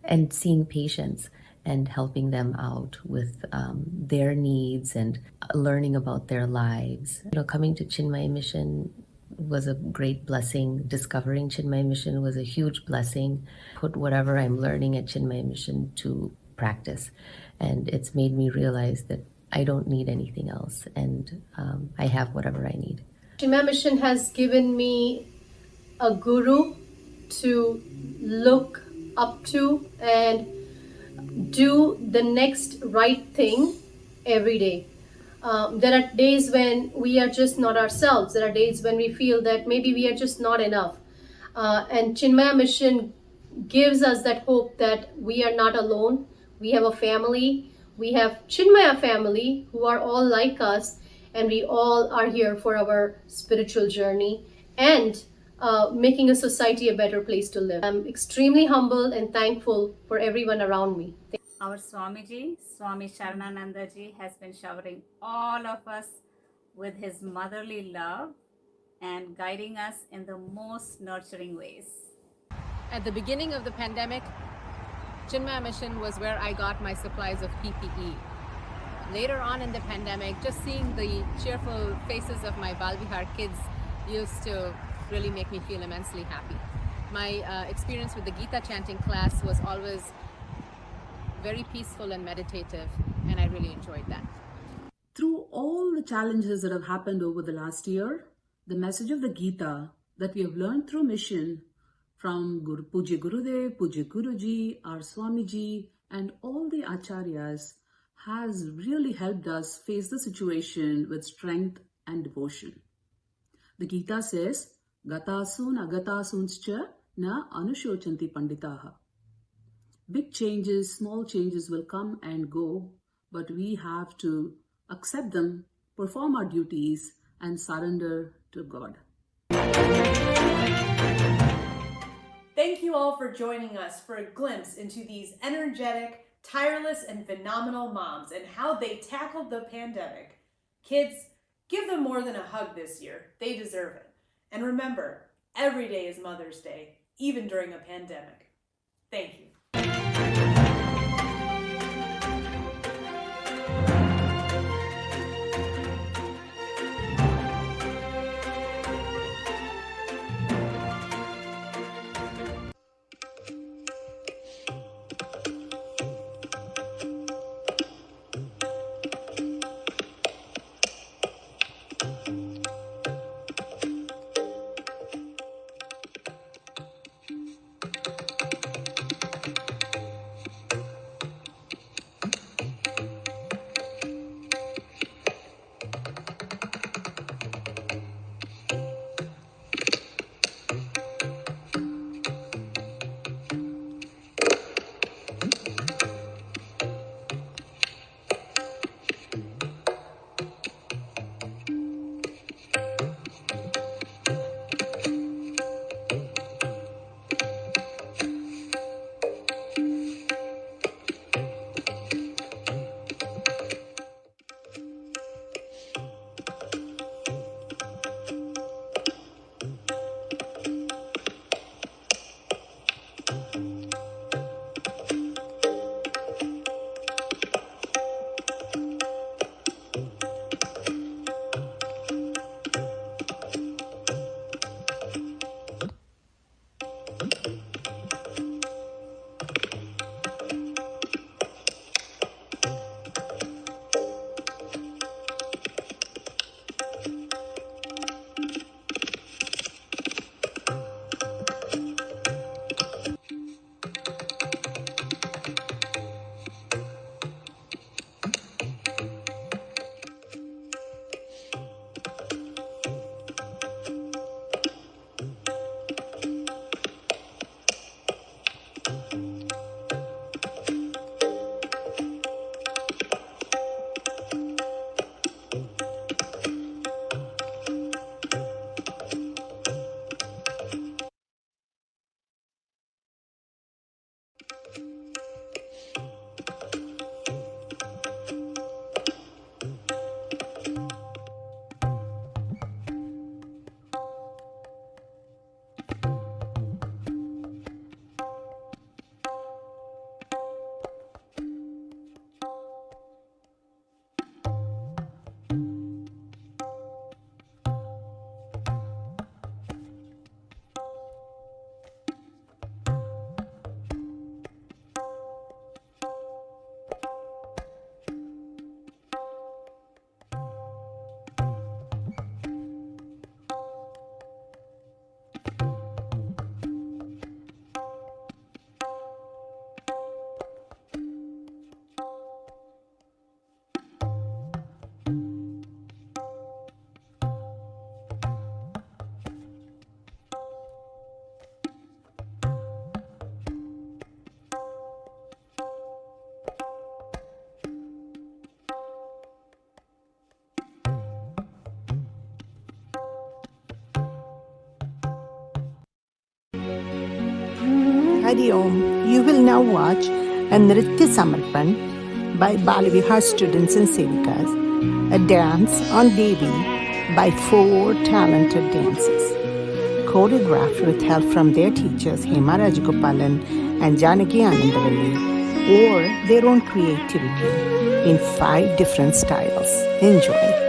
and seeing patients and helping them out with their needs and learning about their lives. Coming to Chinmaya Mission was a great blessing. Discovering Chinmaya Mission was a huge blessing. Put whatever I'm learning at Chinmaya Mission to practice. And it's made me realize that I don't need anything else, and I have whatever I need. Chinmaya Mission has given me a guru to look up to and do the next right thing every day. There are days when we are just not ourselves. There are days when we feel that maybe we are just not enough. And Chinmaya Mission gives us that hope that we are not alone. We have a family. We have Chinmaya family who are all like us, and we all are here for our spiritual journey and making a society a better place to live. I'm extremely humbled and thankful for everyone around me. Our Swamiji, Swami Sharananandaji, has been showering all of us with his motherly love and guiding us in the most nurturing ways. At the beginning of the pandemic, Chinmaya Mission was where I got my supplies of PPE. later on in the pandemic, just seeing the cheerful faces of my Balvihar kids used to really make me feel immensely happy. My experience with the Gita chanting class was always very peaceful and meditative, and I really enjoyed that. Through all the challenges that have happened over the last year, the message of the Gita that we have learned through mission from Pujya Gurudev, Pujya Guruji, our Swamiji, and all the Acharyas has really helped us face the situation with strength and devotion. The Gita says, Gatasun agatasunscha na anushochanti panditaha. Big changes, small changes will come and go, but we have to accept them, perform our duties, and surrender to God. Thank you all for joining us for a glimpse into these energetic, tireless, and phenomenal moms and how they tackled the pandemic. Kids, give them more than a hug this year. They deserve it. And remember, every day is Mother's Day, even during a pandemic. Thank you. Hari Om. You will now watch a Nritya Samarpan by Balavihar students and Sevikas, a dance on Devi by 4 talented dancers, choreographed with help from their teachers Hema Rajagopalan and Janaki Anandavalli, or their own creativity in 5 different styles. Enjoy.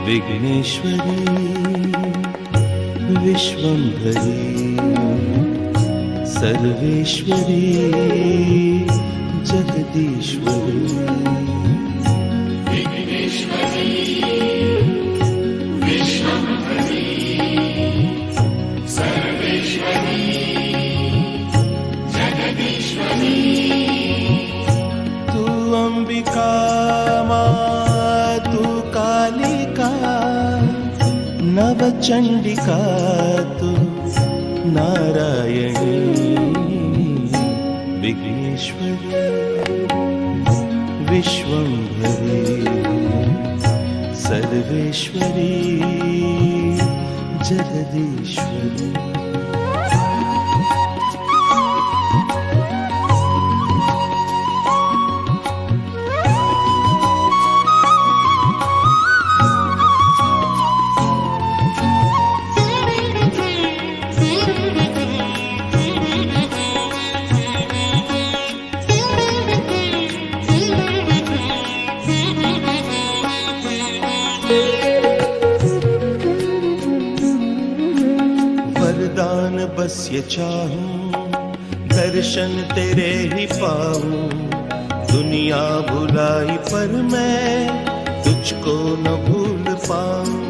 विघ्नेश्वरी विश्वंभरी Sarveshwari Jagadishwari विघ्नेश्वरी विश्वंभरी Sarveshwari Jagadishwari तू अंबिका माँ तू कालिका नवचंडिका तू नारायणी विघ्नेश्वरी विश्वंभरी सर्वेश्वरी जगदीश्वरी वरदान बस ये चाहूं दर्शन तेरे ही पाऊं दुनिया भुलाई पर मैं तुझको न भूल पाऊं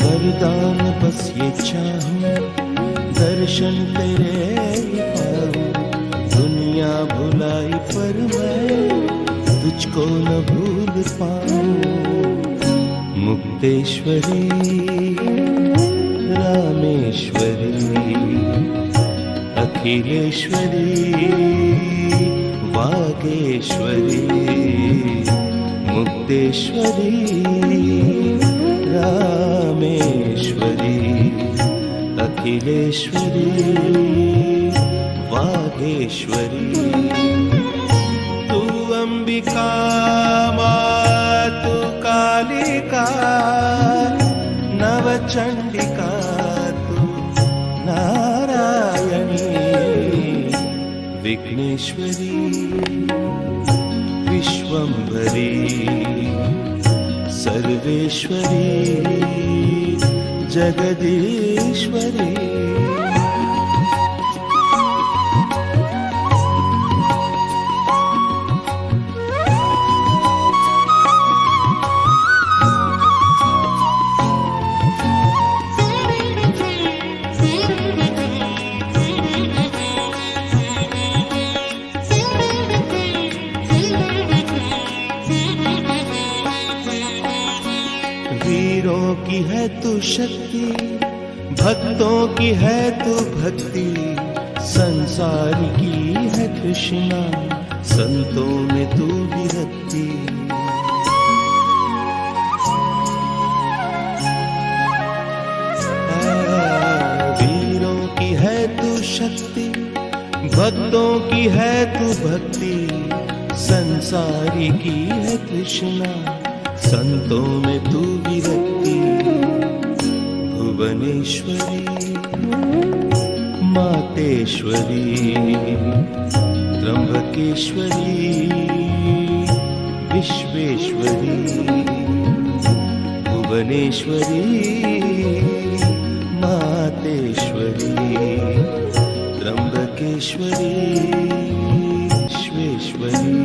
वरदान बस ये चाहूं दर्शन तेरे ही पाऊं दुनिया भुलाई पर मैं तुझको न भूल पाऊं मुक्तेश्वरी रामेश्वरी अखिलेश्वरी वागेश्वरी मुक्तेश्वरी रामेश्वरी अखिलेश्वरी वागेश्वरी अंबिका माँ तू कालिका नवचंडिका तू नारायणी विघ्नेश्वरी विश्वंभरी सर्वेश्वरी जगदीश्वरी वीरों की है तू शक्ति भक्तों की है तू भक्ति संसार की है कृष्णा संतों में तू विरक्ति वीरों की है तू शक्ति भक्तों की है तू भक्ति संसारी की है कृष्णा संतों में तू विरक्ति भुवनेश्वरी मातेश्वरी त्र्यंबकेश्वरी विश्वेश्वरी भुवनेश्वरी मातेश्वरी त्र्यंबकेश्वरी विश्वेश्वरी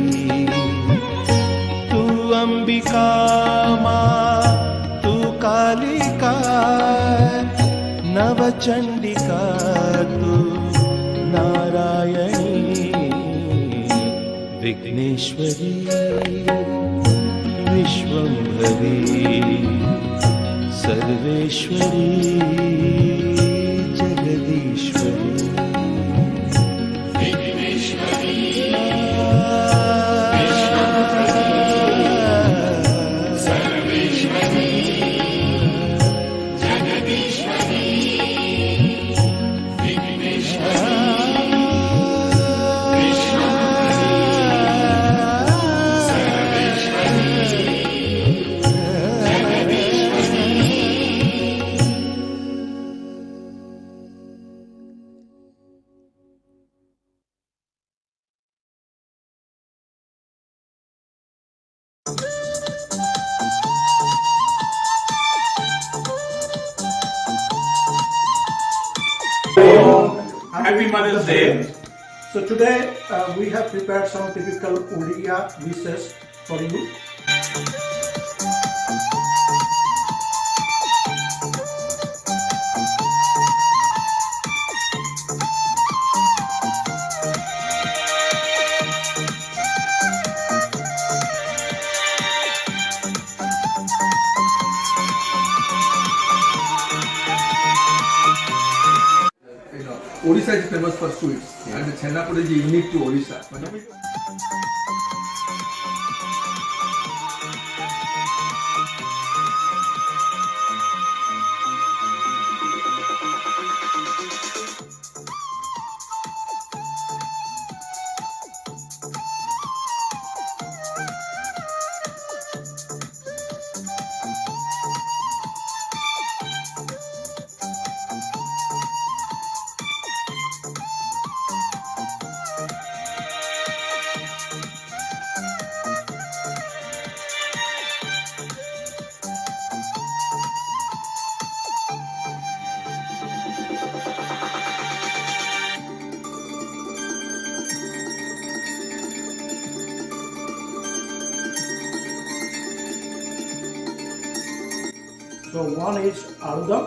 अंबिका माँ तू कालिका नवचंडिका तू Narayani विघ्नेश्वरी विश्वम्भरी Sarveshwari Jagadishwari विघ्नेश्वरी Sarveshwari Jagadishwari विघ्नेश्वरी Happy Mother's Day. So today we have prepared some typical Oriya dishes for you. Odisha is famous for sweets, and the Chennapur is unique to Odisha. So one is aludam.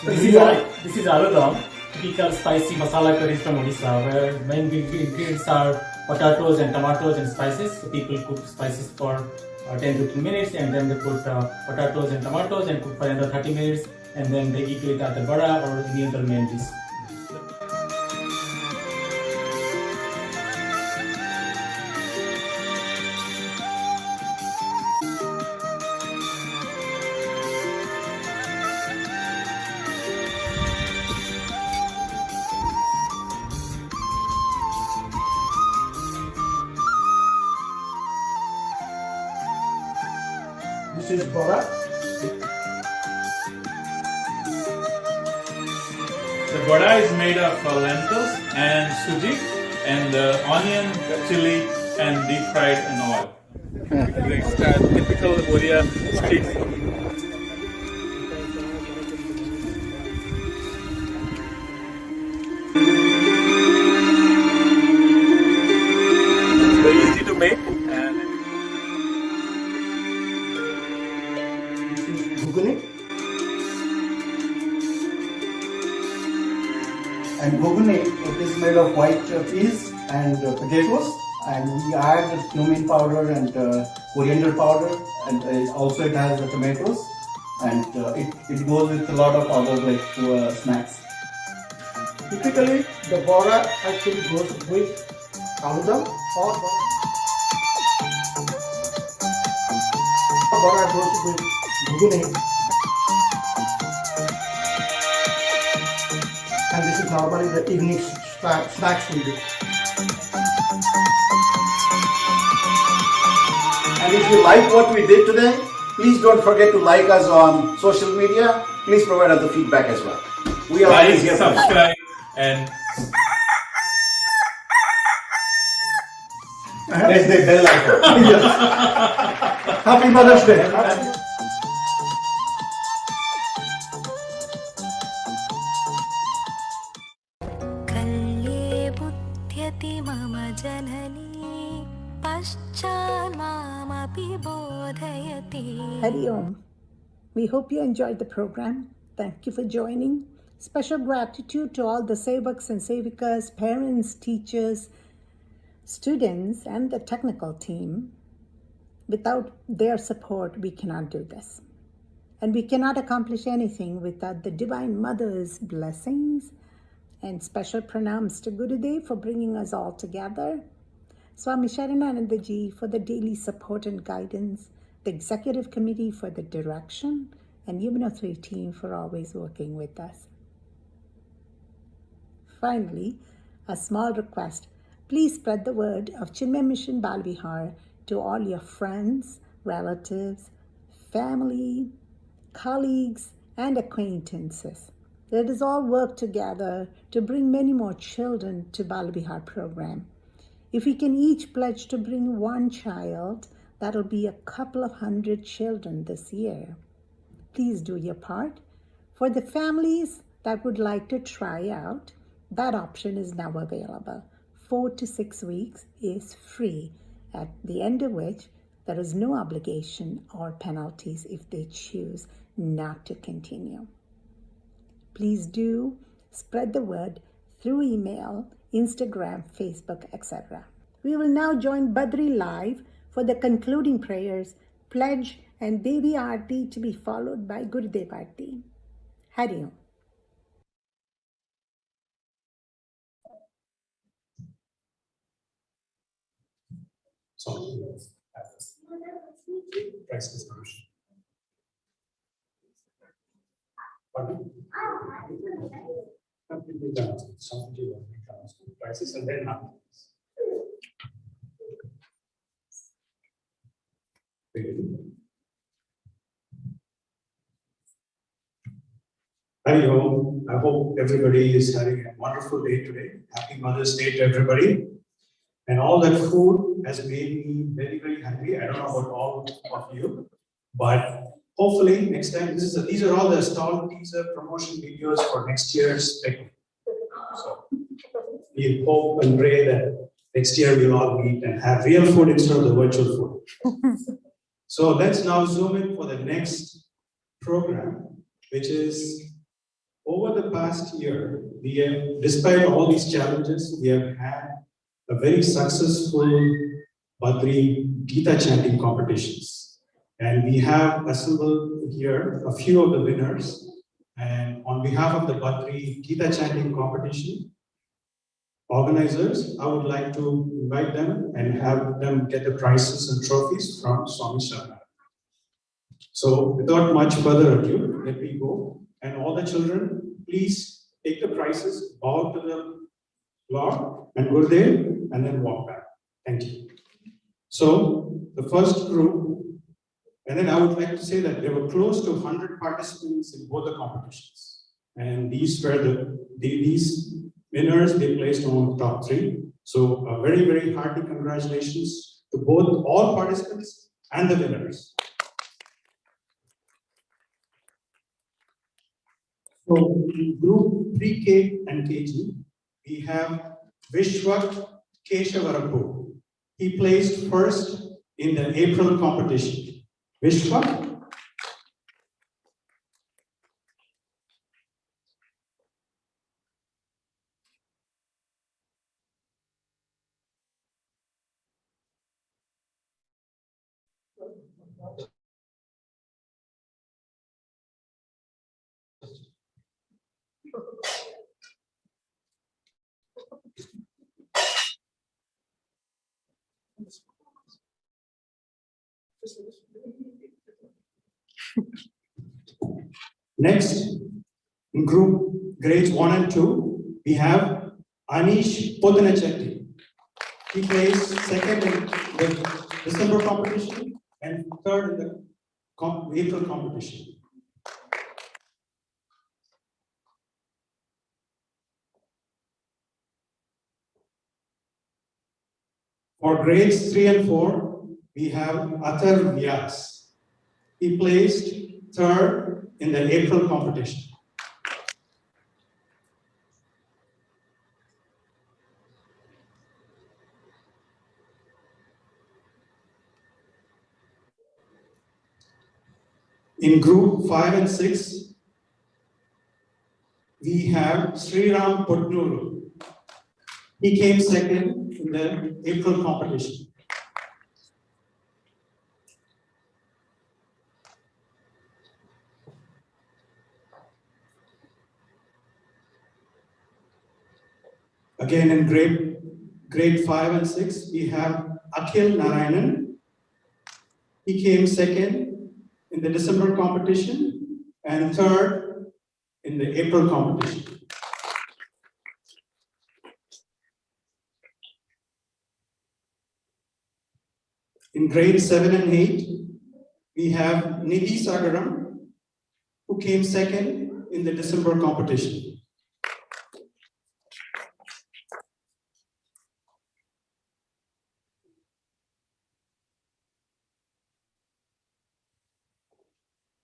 This is aludam, typical spicy masala curries from Odisha, where main ingredients are potatoes and tomatoes and spices. So people cook spices for 10 to 15 minutes, and then they put potatoes and tomatoes and cook for another 30 minutes, and then they eat with either vada or any other main dish. This is bora. The vada is made of lentils and suji and onion, chili and deep fried in oil. It's typical Oriya street food. It's very easy to make. And ghugni, it is made of white peas and potatoes, and we add cumin powder and coriander powder, and also it has tomatoes, and it goes with a lot of other like snacks. Typically, the bora actually goes with aludam or bora goes with ghugni. And this is normally the evening snacks we do. And if you like what we did today, please don't forget to like us on social media. Please provide us the feedback as well. We are always here. Subscribe and press the bell icon. Yes. Happy Mother's Day. मम जननी पश्चान्मामपि बोधयति. Hari Om. We hope you enjoyed the program. Thank you for joining. Special gratitude to all the sevaks and sevikas, parents, teachers, students, and the technical team. Without their support, we cannot do this. And we cannot accomplish anything without the Divine Mother's blessings. And special pranams to Gurudev for bringing us all together. Swami Sharanananda Ji for the daily support and guidance. The Executive Committee for the direction. And Humanothree team for always working with us. Finally, a small request. Please spread the word of Chinmaya Mission Balvihar to all your friends, relatives, family, colleagues, and acquaintances. Let us all work together to bring many more children to Balvihar program. If we can each pledge to bring one child, that'll be a couple of 100 children this year. Please do your part. For the families that would like to try out, that option is now available. 4 to 6 weeks is free, at the end of which there is no obligation or penalties if they choose not to continue. Please do spread the word through email, Instagram, Facebook, etc. We will now join Badri live for the concluding prayers, pledge, and Devi Aarti to be followed by Gurudev Aarti. Hari Om. Price distribution. Pardon? Completely done. Something prices and then nothing. Hari Om. I hope everybody is having a wonderful day today. Happy Mother's Day to everybody. And all that food has made me very, very hungry. I don't know about all of you, but hopefully next time, these are all the stall teaser promotion videos for next year's picnic. So we hope and pray that next year we'll all meet and have real food instead of the virtual food. So let's now zoom in for the next program, which is over the past year, we have, despite all these challenges, we have had a very successful Badri Gita chanting competitions. And we have assembled here a few of the winners. And on behalf of the Badri Gita chanting competition organizers, I would like to invite them and have them get the prizes and trophies from Swami Sharanananda. So without much further ado, let me go. And all the children, please take the prizes, bow to the Lord and Gurudev, and then walk back. Thank you. So the first group, and then I would like to say that there were close to 100 participants in both the competitions. And these were these winners, they placed among the top 3. So a very, very hearty congratulations to both all participants and the winners. So in group pre-K and KG, we have Vishwak Keshavarapu. He placed first in the April competition. Vishwak. Next, in group grades 1 and 2, we have Anish Podanachetty. He placed second in the December competition and third in the April competition. For grades 3 and 4, we have Athar Vyas. He placed third in the April competition. In group 5 and 6, we have Sriram Potnuru. He came second in the April competition. Again, in grade 5 and 6, we have Akhil Narayanan. He came second in the December competition and third in the April competition. In grade 7 and 8, we have Nidhi Sagaram, who came second in the December competition.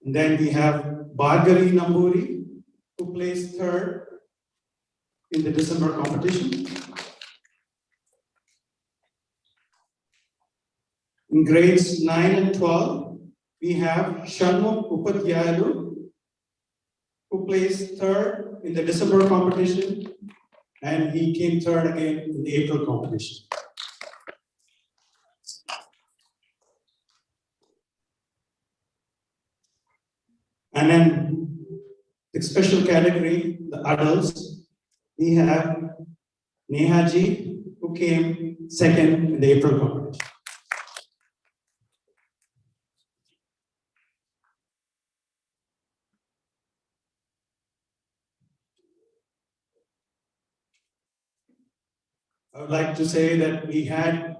And then we have Bhargavi Namburi, who placed third in the December competition. In grades 9 and 12, we have Shanmukh Upadhyayalu, who placed third in the December competition, and he came third again in the April competition. And then the special category, the adults, we have Nehaji, who came second in the April competition. I would like to say that we had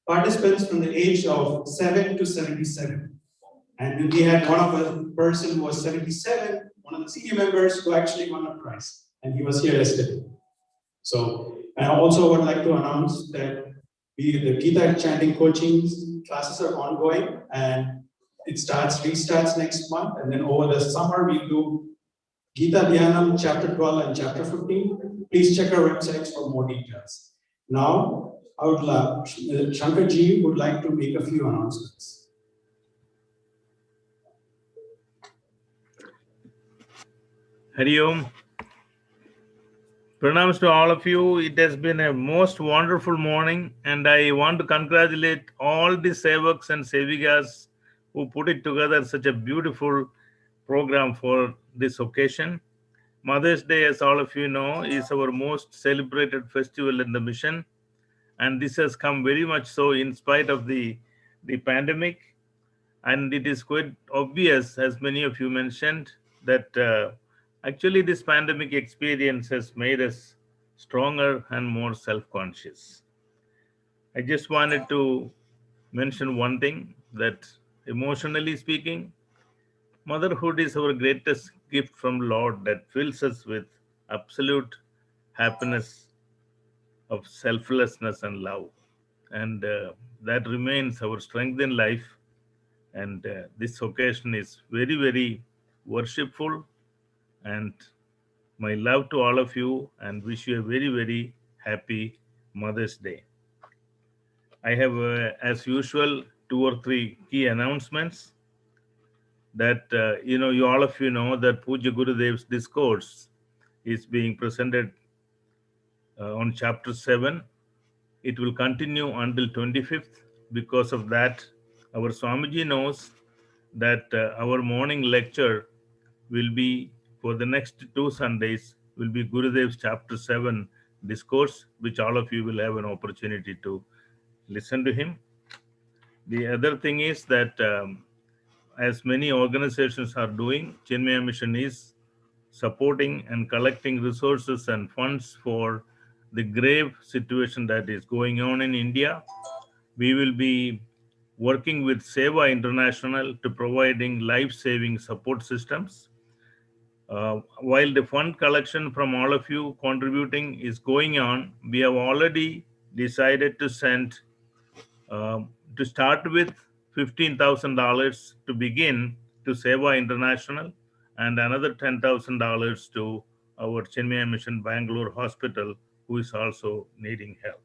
participants from the age of 7 to 77. And we had one of a person who was 77, one of the senior members who actually won a prize. And he was here yesterday. So I also would like to announce that the Gita chanting coaching classes are ongoing, and it restarts next month. And then over the summer, we do Gita Dhyanam chapter 12 and chapter 15. Please check our websites for more details. Now, I would love, Shankar Ji would like to make a few announcements. Hari Om. Pranams to all of you. It has been a most wonderful morning, and I want to congratulate all the Sevaks and Sevikas who put it together such a beautiful program for this occasion. Mother's Day, as all of you know, is our most celebrated festival in the mission, and this has come very much so in spite of the pandemic. And it is quite obvious, as many of you mentioned, that actually this pandemic experience has made us stronger and more self-conscious. I just wanted to mention one thing, that emotionally speaking, motherhood is our greatest gift from Lord that fills us with absolute happiness of selflessness and love. And that remains our strength in life. And this occasion is very, very worshipful. And my love to all of you, and wish you a very, very happy Mother's Day. I have, as usual, 2 or 3 key announcements that, you all of you know that Puja Gurudev's discourse is being presented on chapter 7. It will continue until 25th. Because of that, our Swamiji knows that our morning lecture will be, for the next 2 Sundays, will be Gurudev's chapter 7 discourse, which all of you will have an opportunity to listen to him. The other thing is that as many organizations are doing, Chinmaya Mission is supporting and collecting resources and funds for the grave situation that is going on in India. We will be working with Seva International to providing life-saving support systems. While the fund collection from all of you contributing is going on, we have already decided to send, to start with $15,000 to begin to Seva International, and another $10,000 to our Chinmaya Mission Bangalore Hospital, who is also needing help.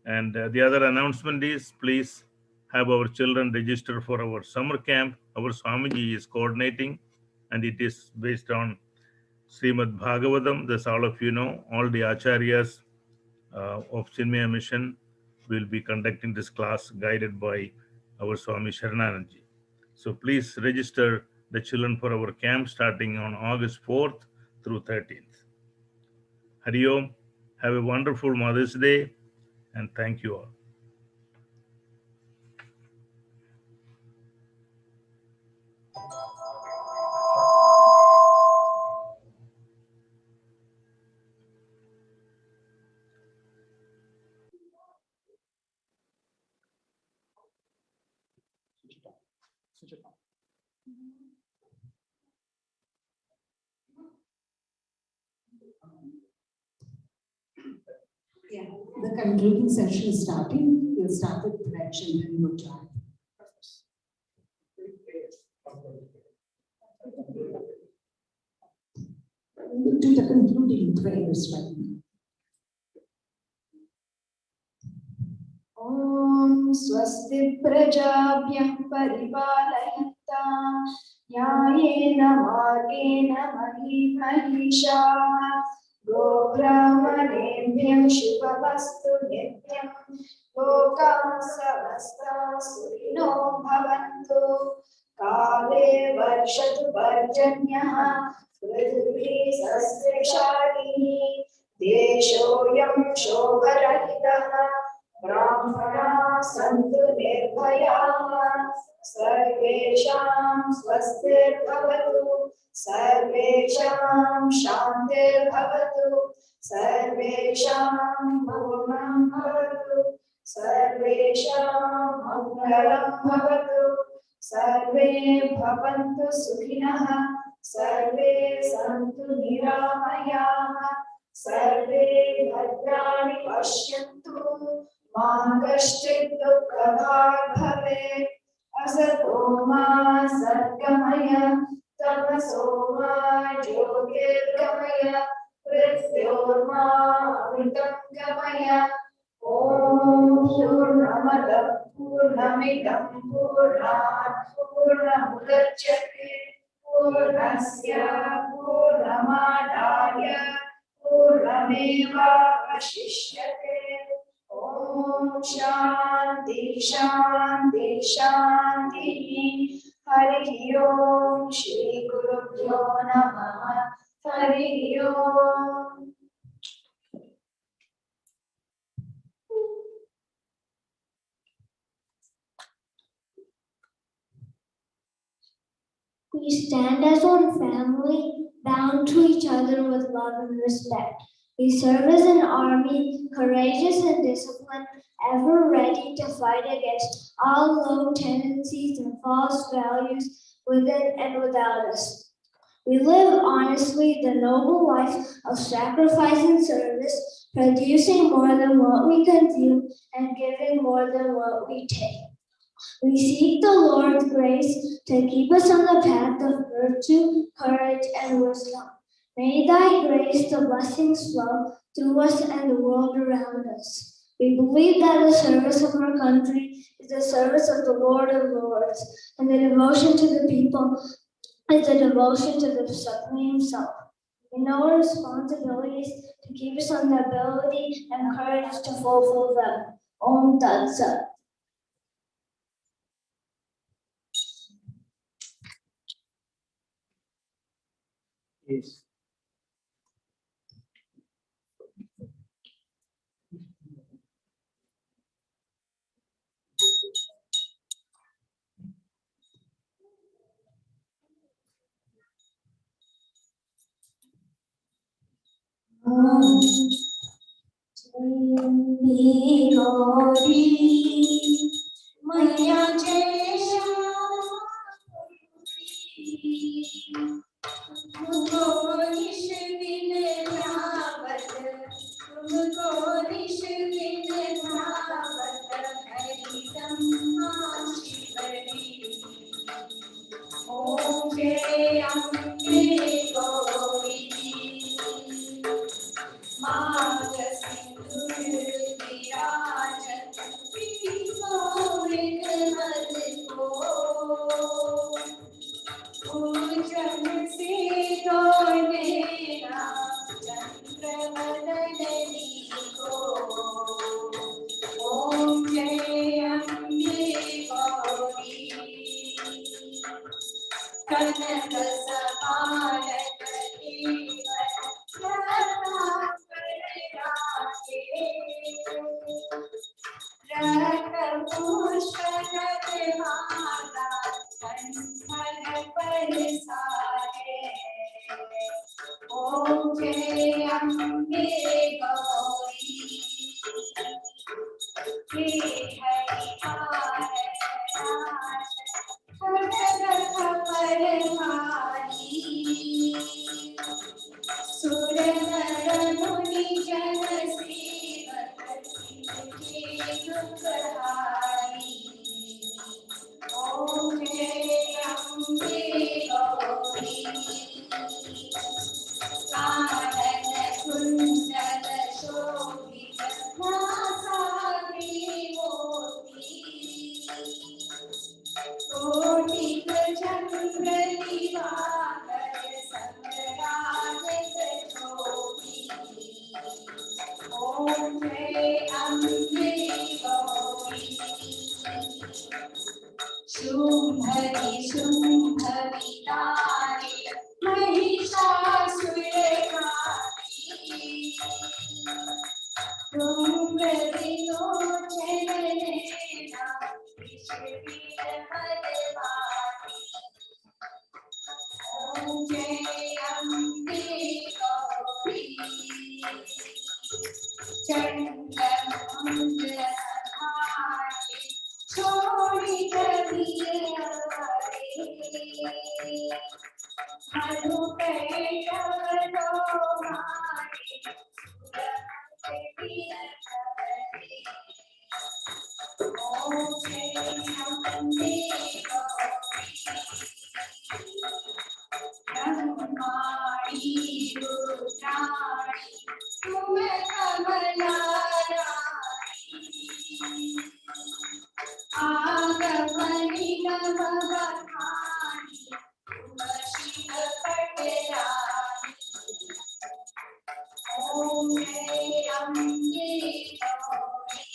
And the other announcement is, please have our children register for our summer camp. Our Swamiji is coordinating, and it is based on Srimad Bhagavatam, that's all of you know, all the acharyas of Chinmaya Mission will be conducting this class guided by our Swami Sharananandji. So please register the children for our camp starting on August 4th through 13th. Hari Om. Have a wonderful Mother's Day and thank you all. Yeah, the concluding session is starting. We'll start with pledge and then we'll join. We'll do the concluding prayers right now. Om Swasti Prajabhyam Paripalayanta Nyayena Margena Mahisha Gobramanebhyam Shubhavastu Nityam Lokam Samasta Surino Bhavantu Kale Varshatu Parjanyah Prithvi Sasrishali Deshoyam Shobharahitah Brahmana Santu Nirbhaya Sarvesham Swastir Bhavatu Sarvesham Shantir Bhavatu Sarvesham Bhuvanam Bhavatu Sarvesham Mangalam Bhavatu Sarve Bhavantu Sukhinah Sarve Santu Niramayah Sarve Bhadrani Pashyantu Ma Kashchit Dukhabhag Bhavet Asato Ma Satgamaya Tamaso Ma Jyotirgamaya Prithyorma Amritam Gamaya Om Purnamada Purnamidam Purnat Purnamudachyate Purnasya Purnamadaya Purnameva Vashishyate Om Shanti Shanti Shanti Hari Om Shri Gurubhyo Namah Hari Om. We stand as one family, bound to each other with love and respect. We serve as an army, courageous and disciplined, ever ready to fight against all low tendencies and false values within and without us. We live honestly the noble life of sacrifice and service, producing more than what we consume and giving more than what we take. We seek the Lord's grace to keep us on the path of virtue, courage, and wisdom. May thy grace the blessings flow through us and the world around us. We believe that the service of our country is the service of the Lord of Lords, and the devotion to the people is the devotion to the Supreme Self. We know our responsibilities to keep us on the ability and courage to fulfill them. Om Tat Sat. Yes. Maya Jaya तुमको निश दिन ध्यावत तुमको निश दिन ध्यावत हरि ब्रह्मा शिवरी ओम जय अम्बे गौरी मात सिंधु विराजत मृगमद को पूजन से गौने जय अम्बे गौरी हे सुर नर मुनि जन सेवक के दुखहारी ओम जय अम्बे गौरी कानन कुंडल शोभित नासाग्री मोती कोटिक चंद्र दिवाकर संगराजित ज्योति ओम जय अम्बे गौरी शुंभ शुंभ विदारे महिषासुरकारि धूम्रविलोचन नैना विषवीरहरवारि ओम जय अम्बे गौरी चंद्रमंडलधारी छोड़ी कबीर हनु कैटवलो मारे ओम जय अम्बे ब्रह्माणी रुद्राणी तुम कमलारानी आगमनि नमःखानि तुम शिव पटरानी ओम जय अम्बे गौरी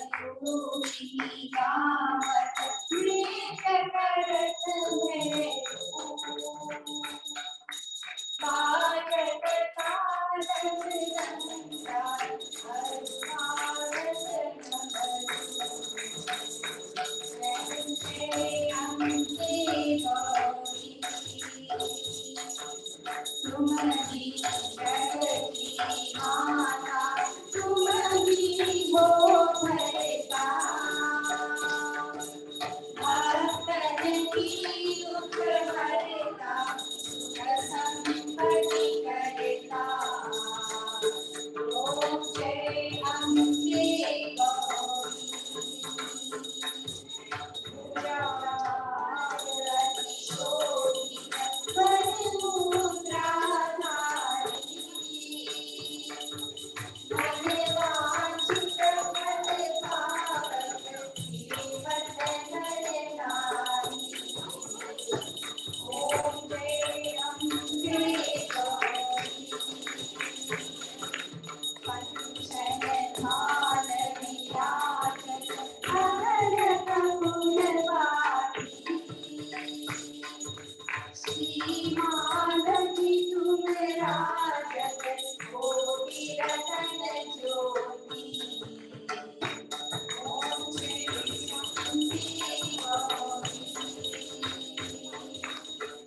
चौसठयोगिनी गावत नृत्य करत है बाजत ताल मृदंगा हर्षारत डमरू जय अम्बे गौरी तुम्हारी जगती माता तुम्हारी हो भरता भक्तन की दुख हरता सुख संपत्ति करता ओम जय अम्बे गौरी श्रीमानवि तुम राजत कोटि रतन ज्योति ओम जय अम्बे गौरी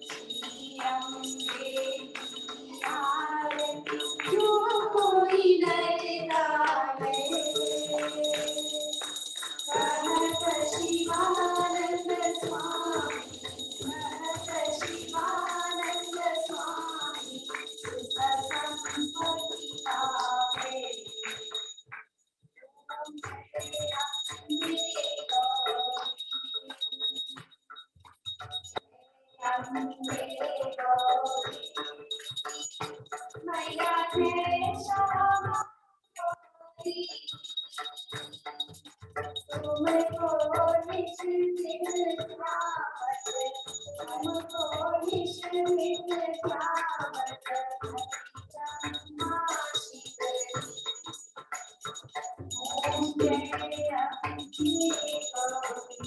श्री अम्बे की आरती जो कोई नर गावे कहत शिवानंद स्वामी कहत शिवानंद स्वामी सुख संपत्ति पावे ओम जय अम्बे अम्बे गौरी मैया जय श्यामा गौरी तुमको निश मिलावत हमको निश मिलावत ओम जय अम्बे गौरी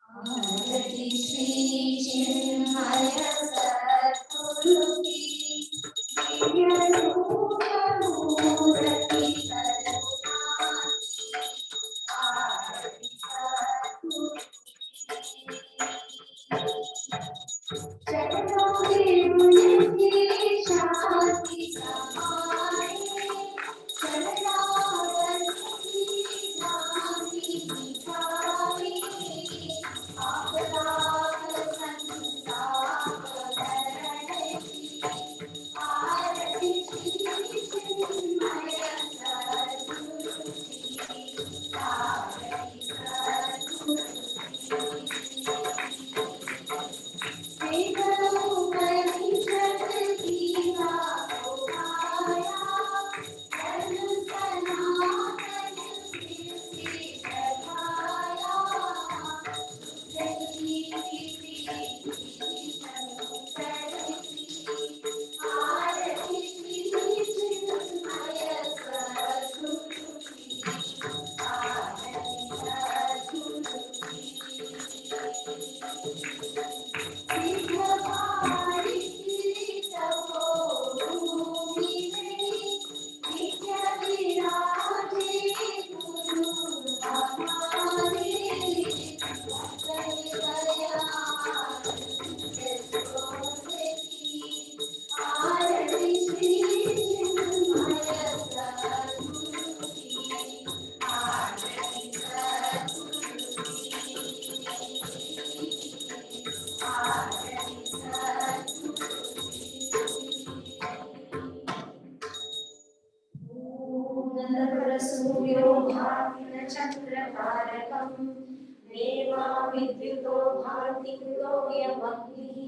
आरती श्री चिन्मय सद्गुरु की दिव्य रूप मूर्ति करुणा आरती नेमा विद्युतो भाति लोयमग्निः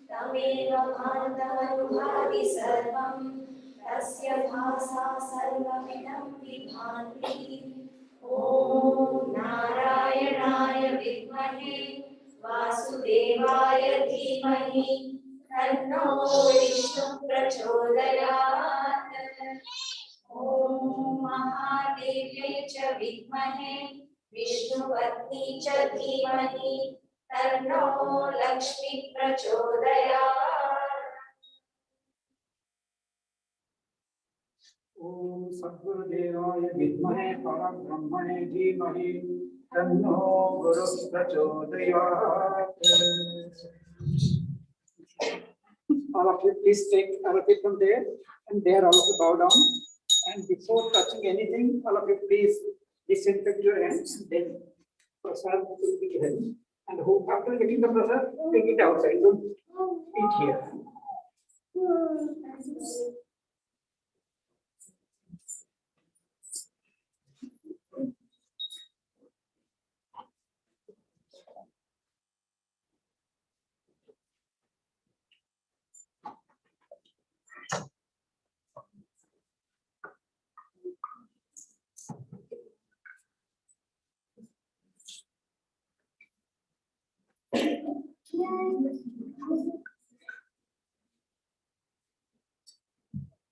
तमेव भान्तमनुभाति सर्वं तस्य भासा सर्वमिदं विभाति ॐ नारायणाय विद्महे वासुदेवाय धीमहि तन्नो विष्णुः प्रचोदयात् ॐ महादेव्यै च विद्महे विष्णुपत्नी च धीमहि तन्नो लक्ष्मी प्रचोदयात् ॐ सद्गुरुदेवाय विद्महे परब्रह्मणे धीमहि तन्नो गुरुः प्रचोदयात्. All of you please take a repeat from there and there also bow down, and before touching anything all of you please disinfect your hands and then prasad will be given, and who after getting the prasad take it outside, don't eat here.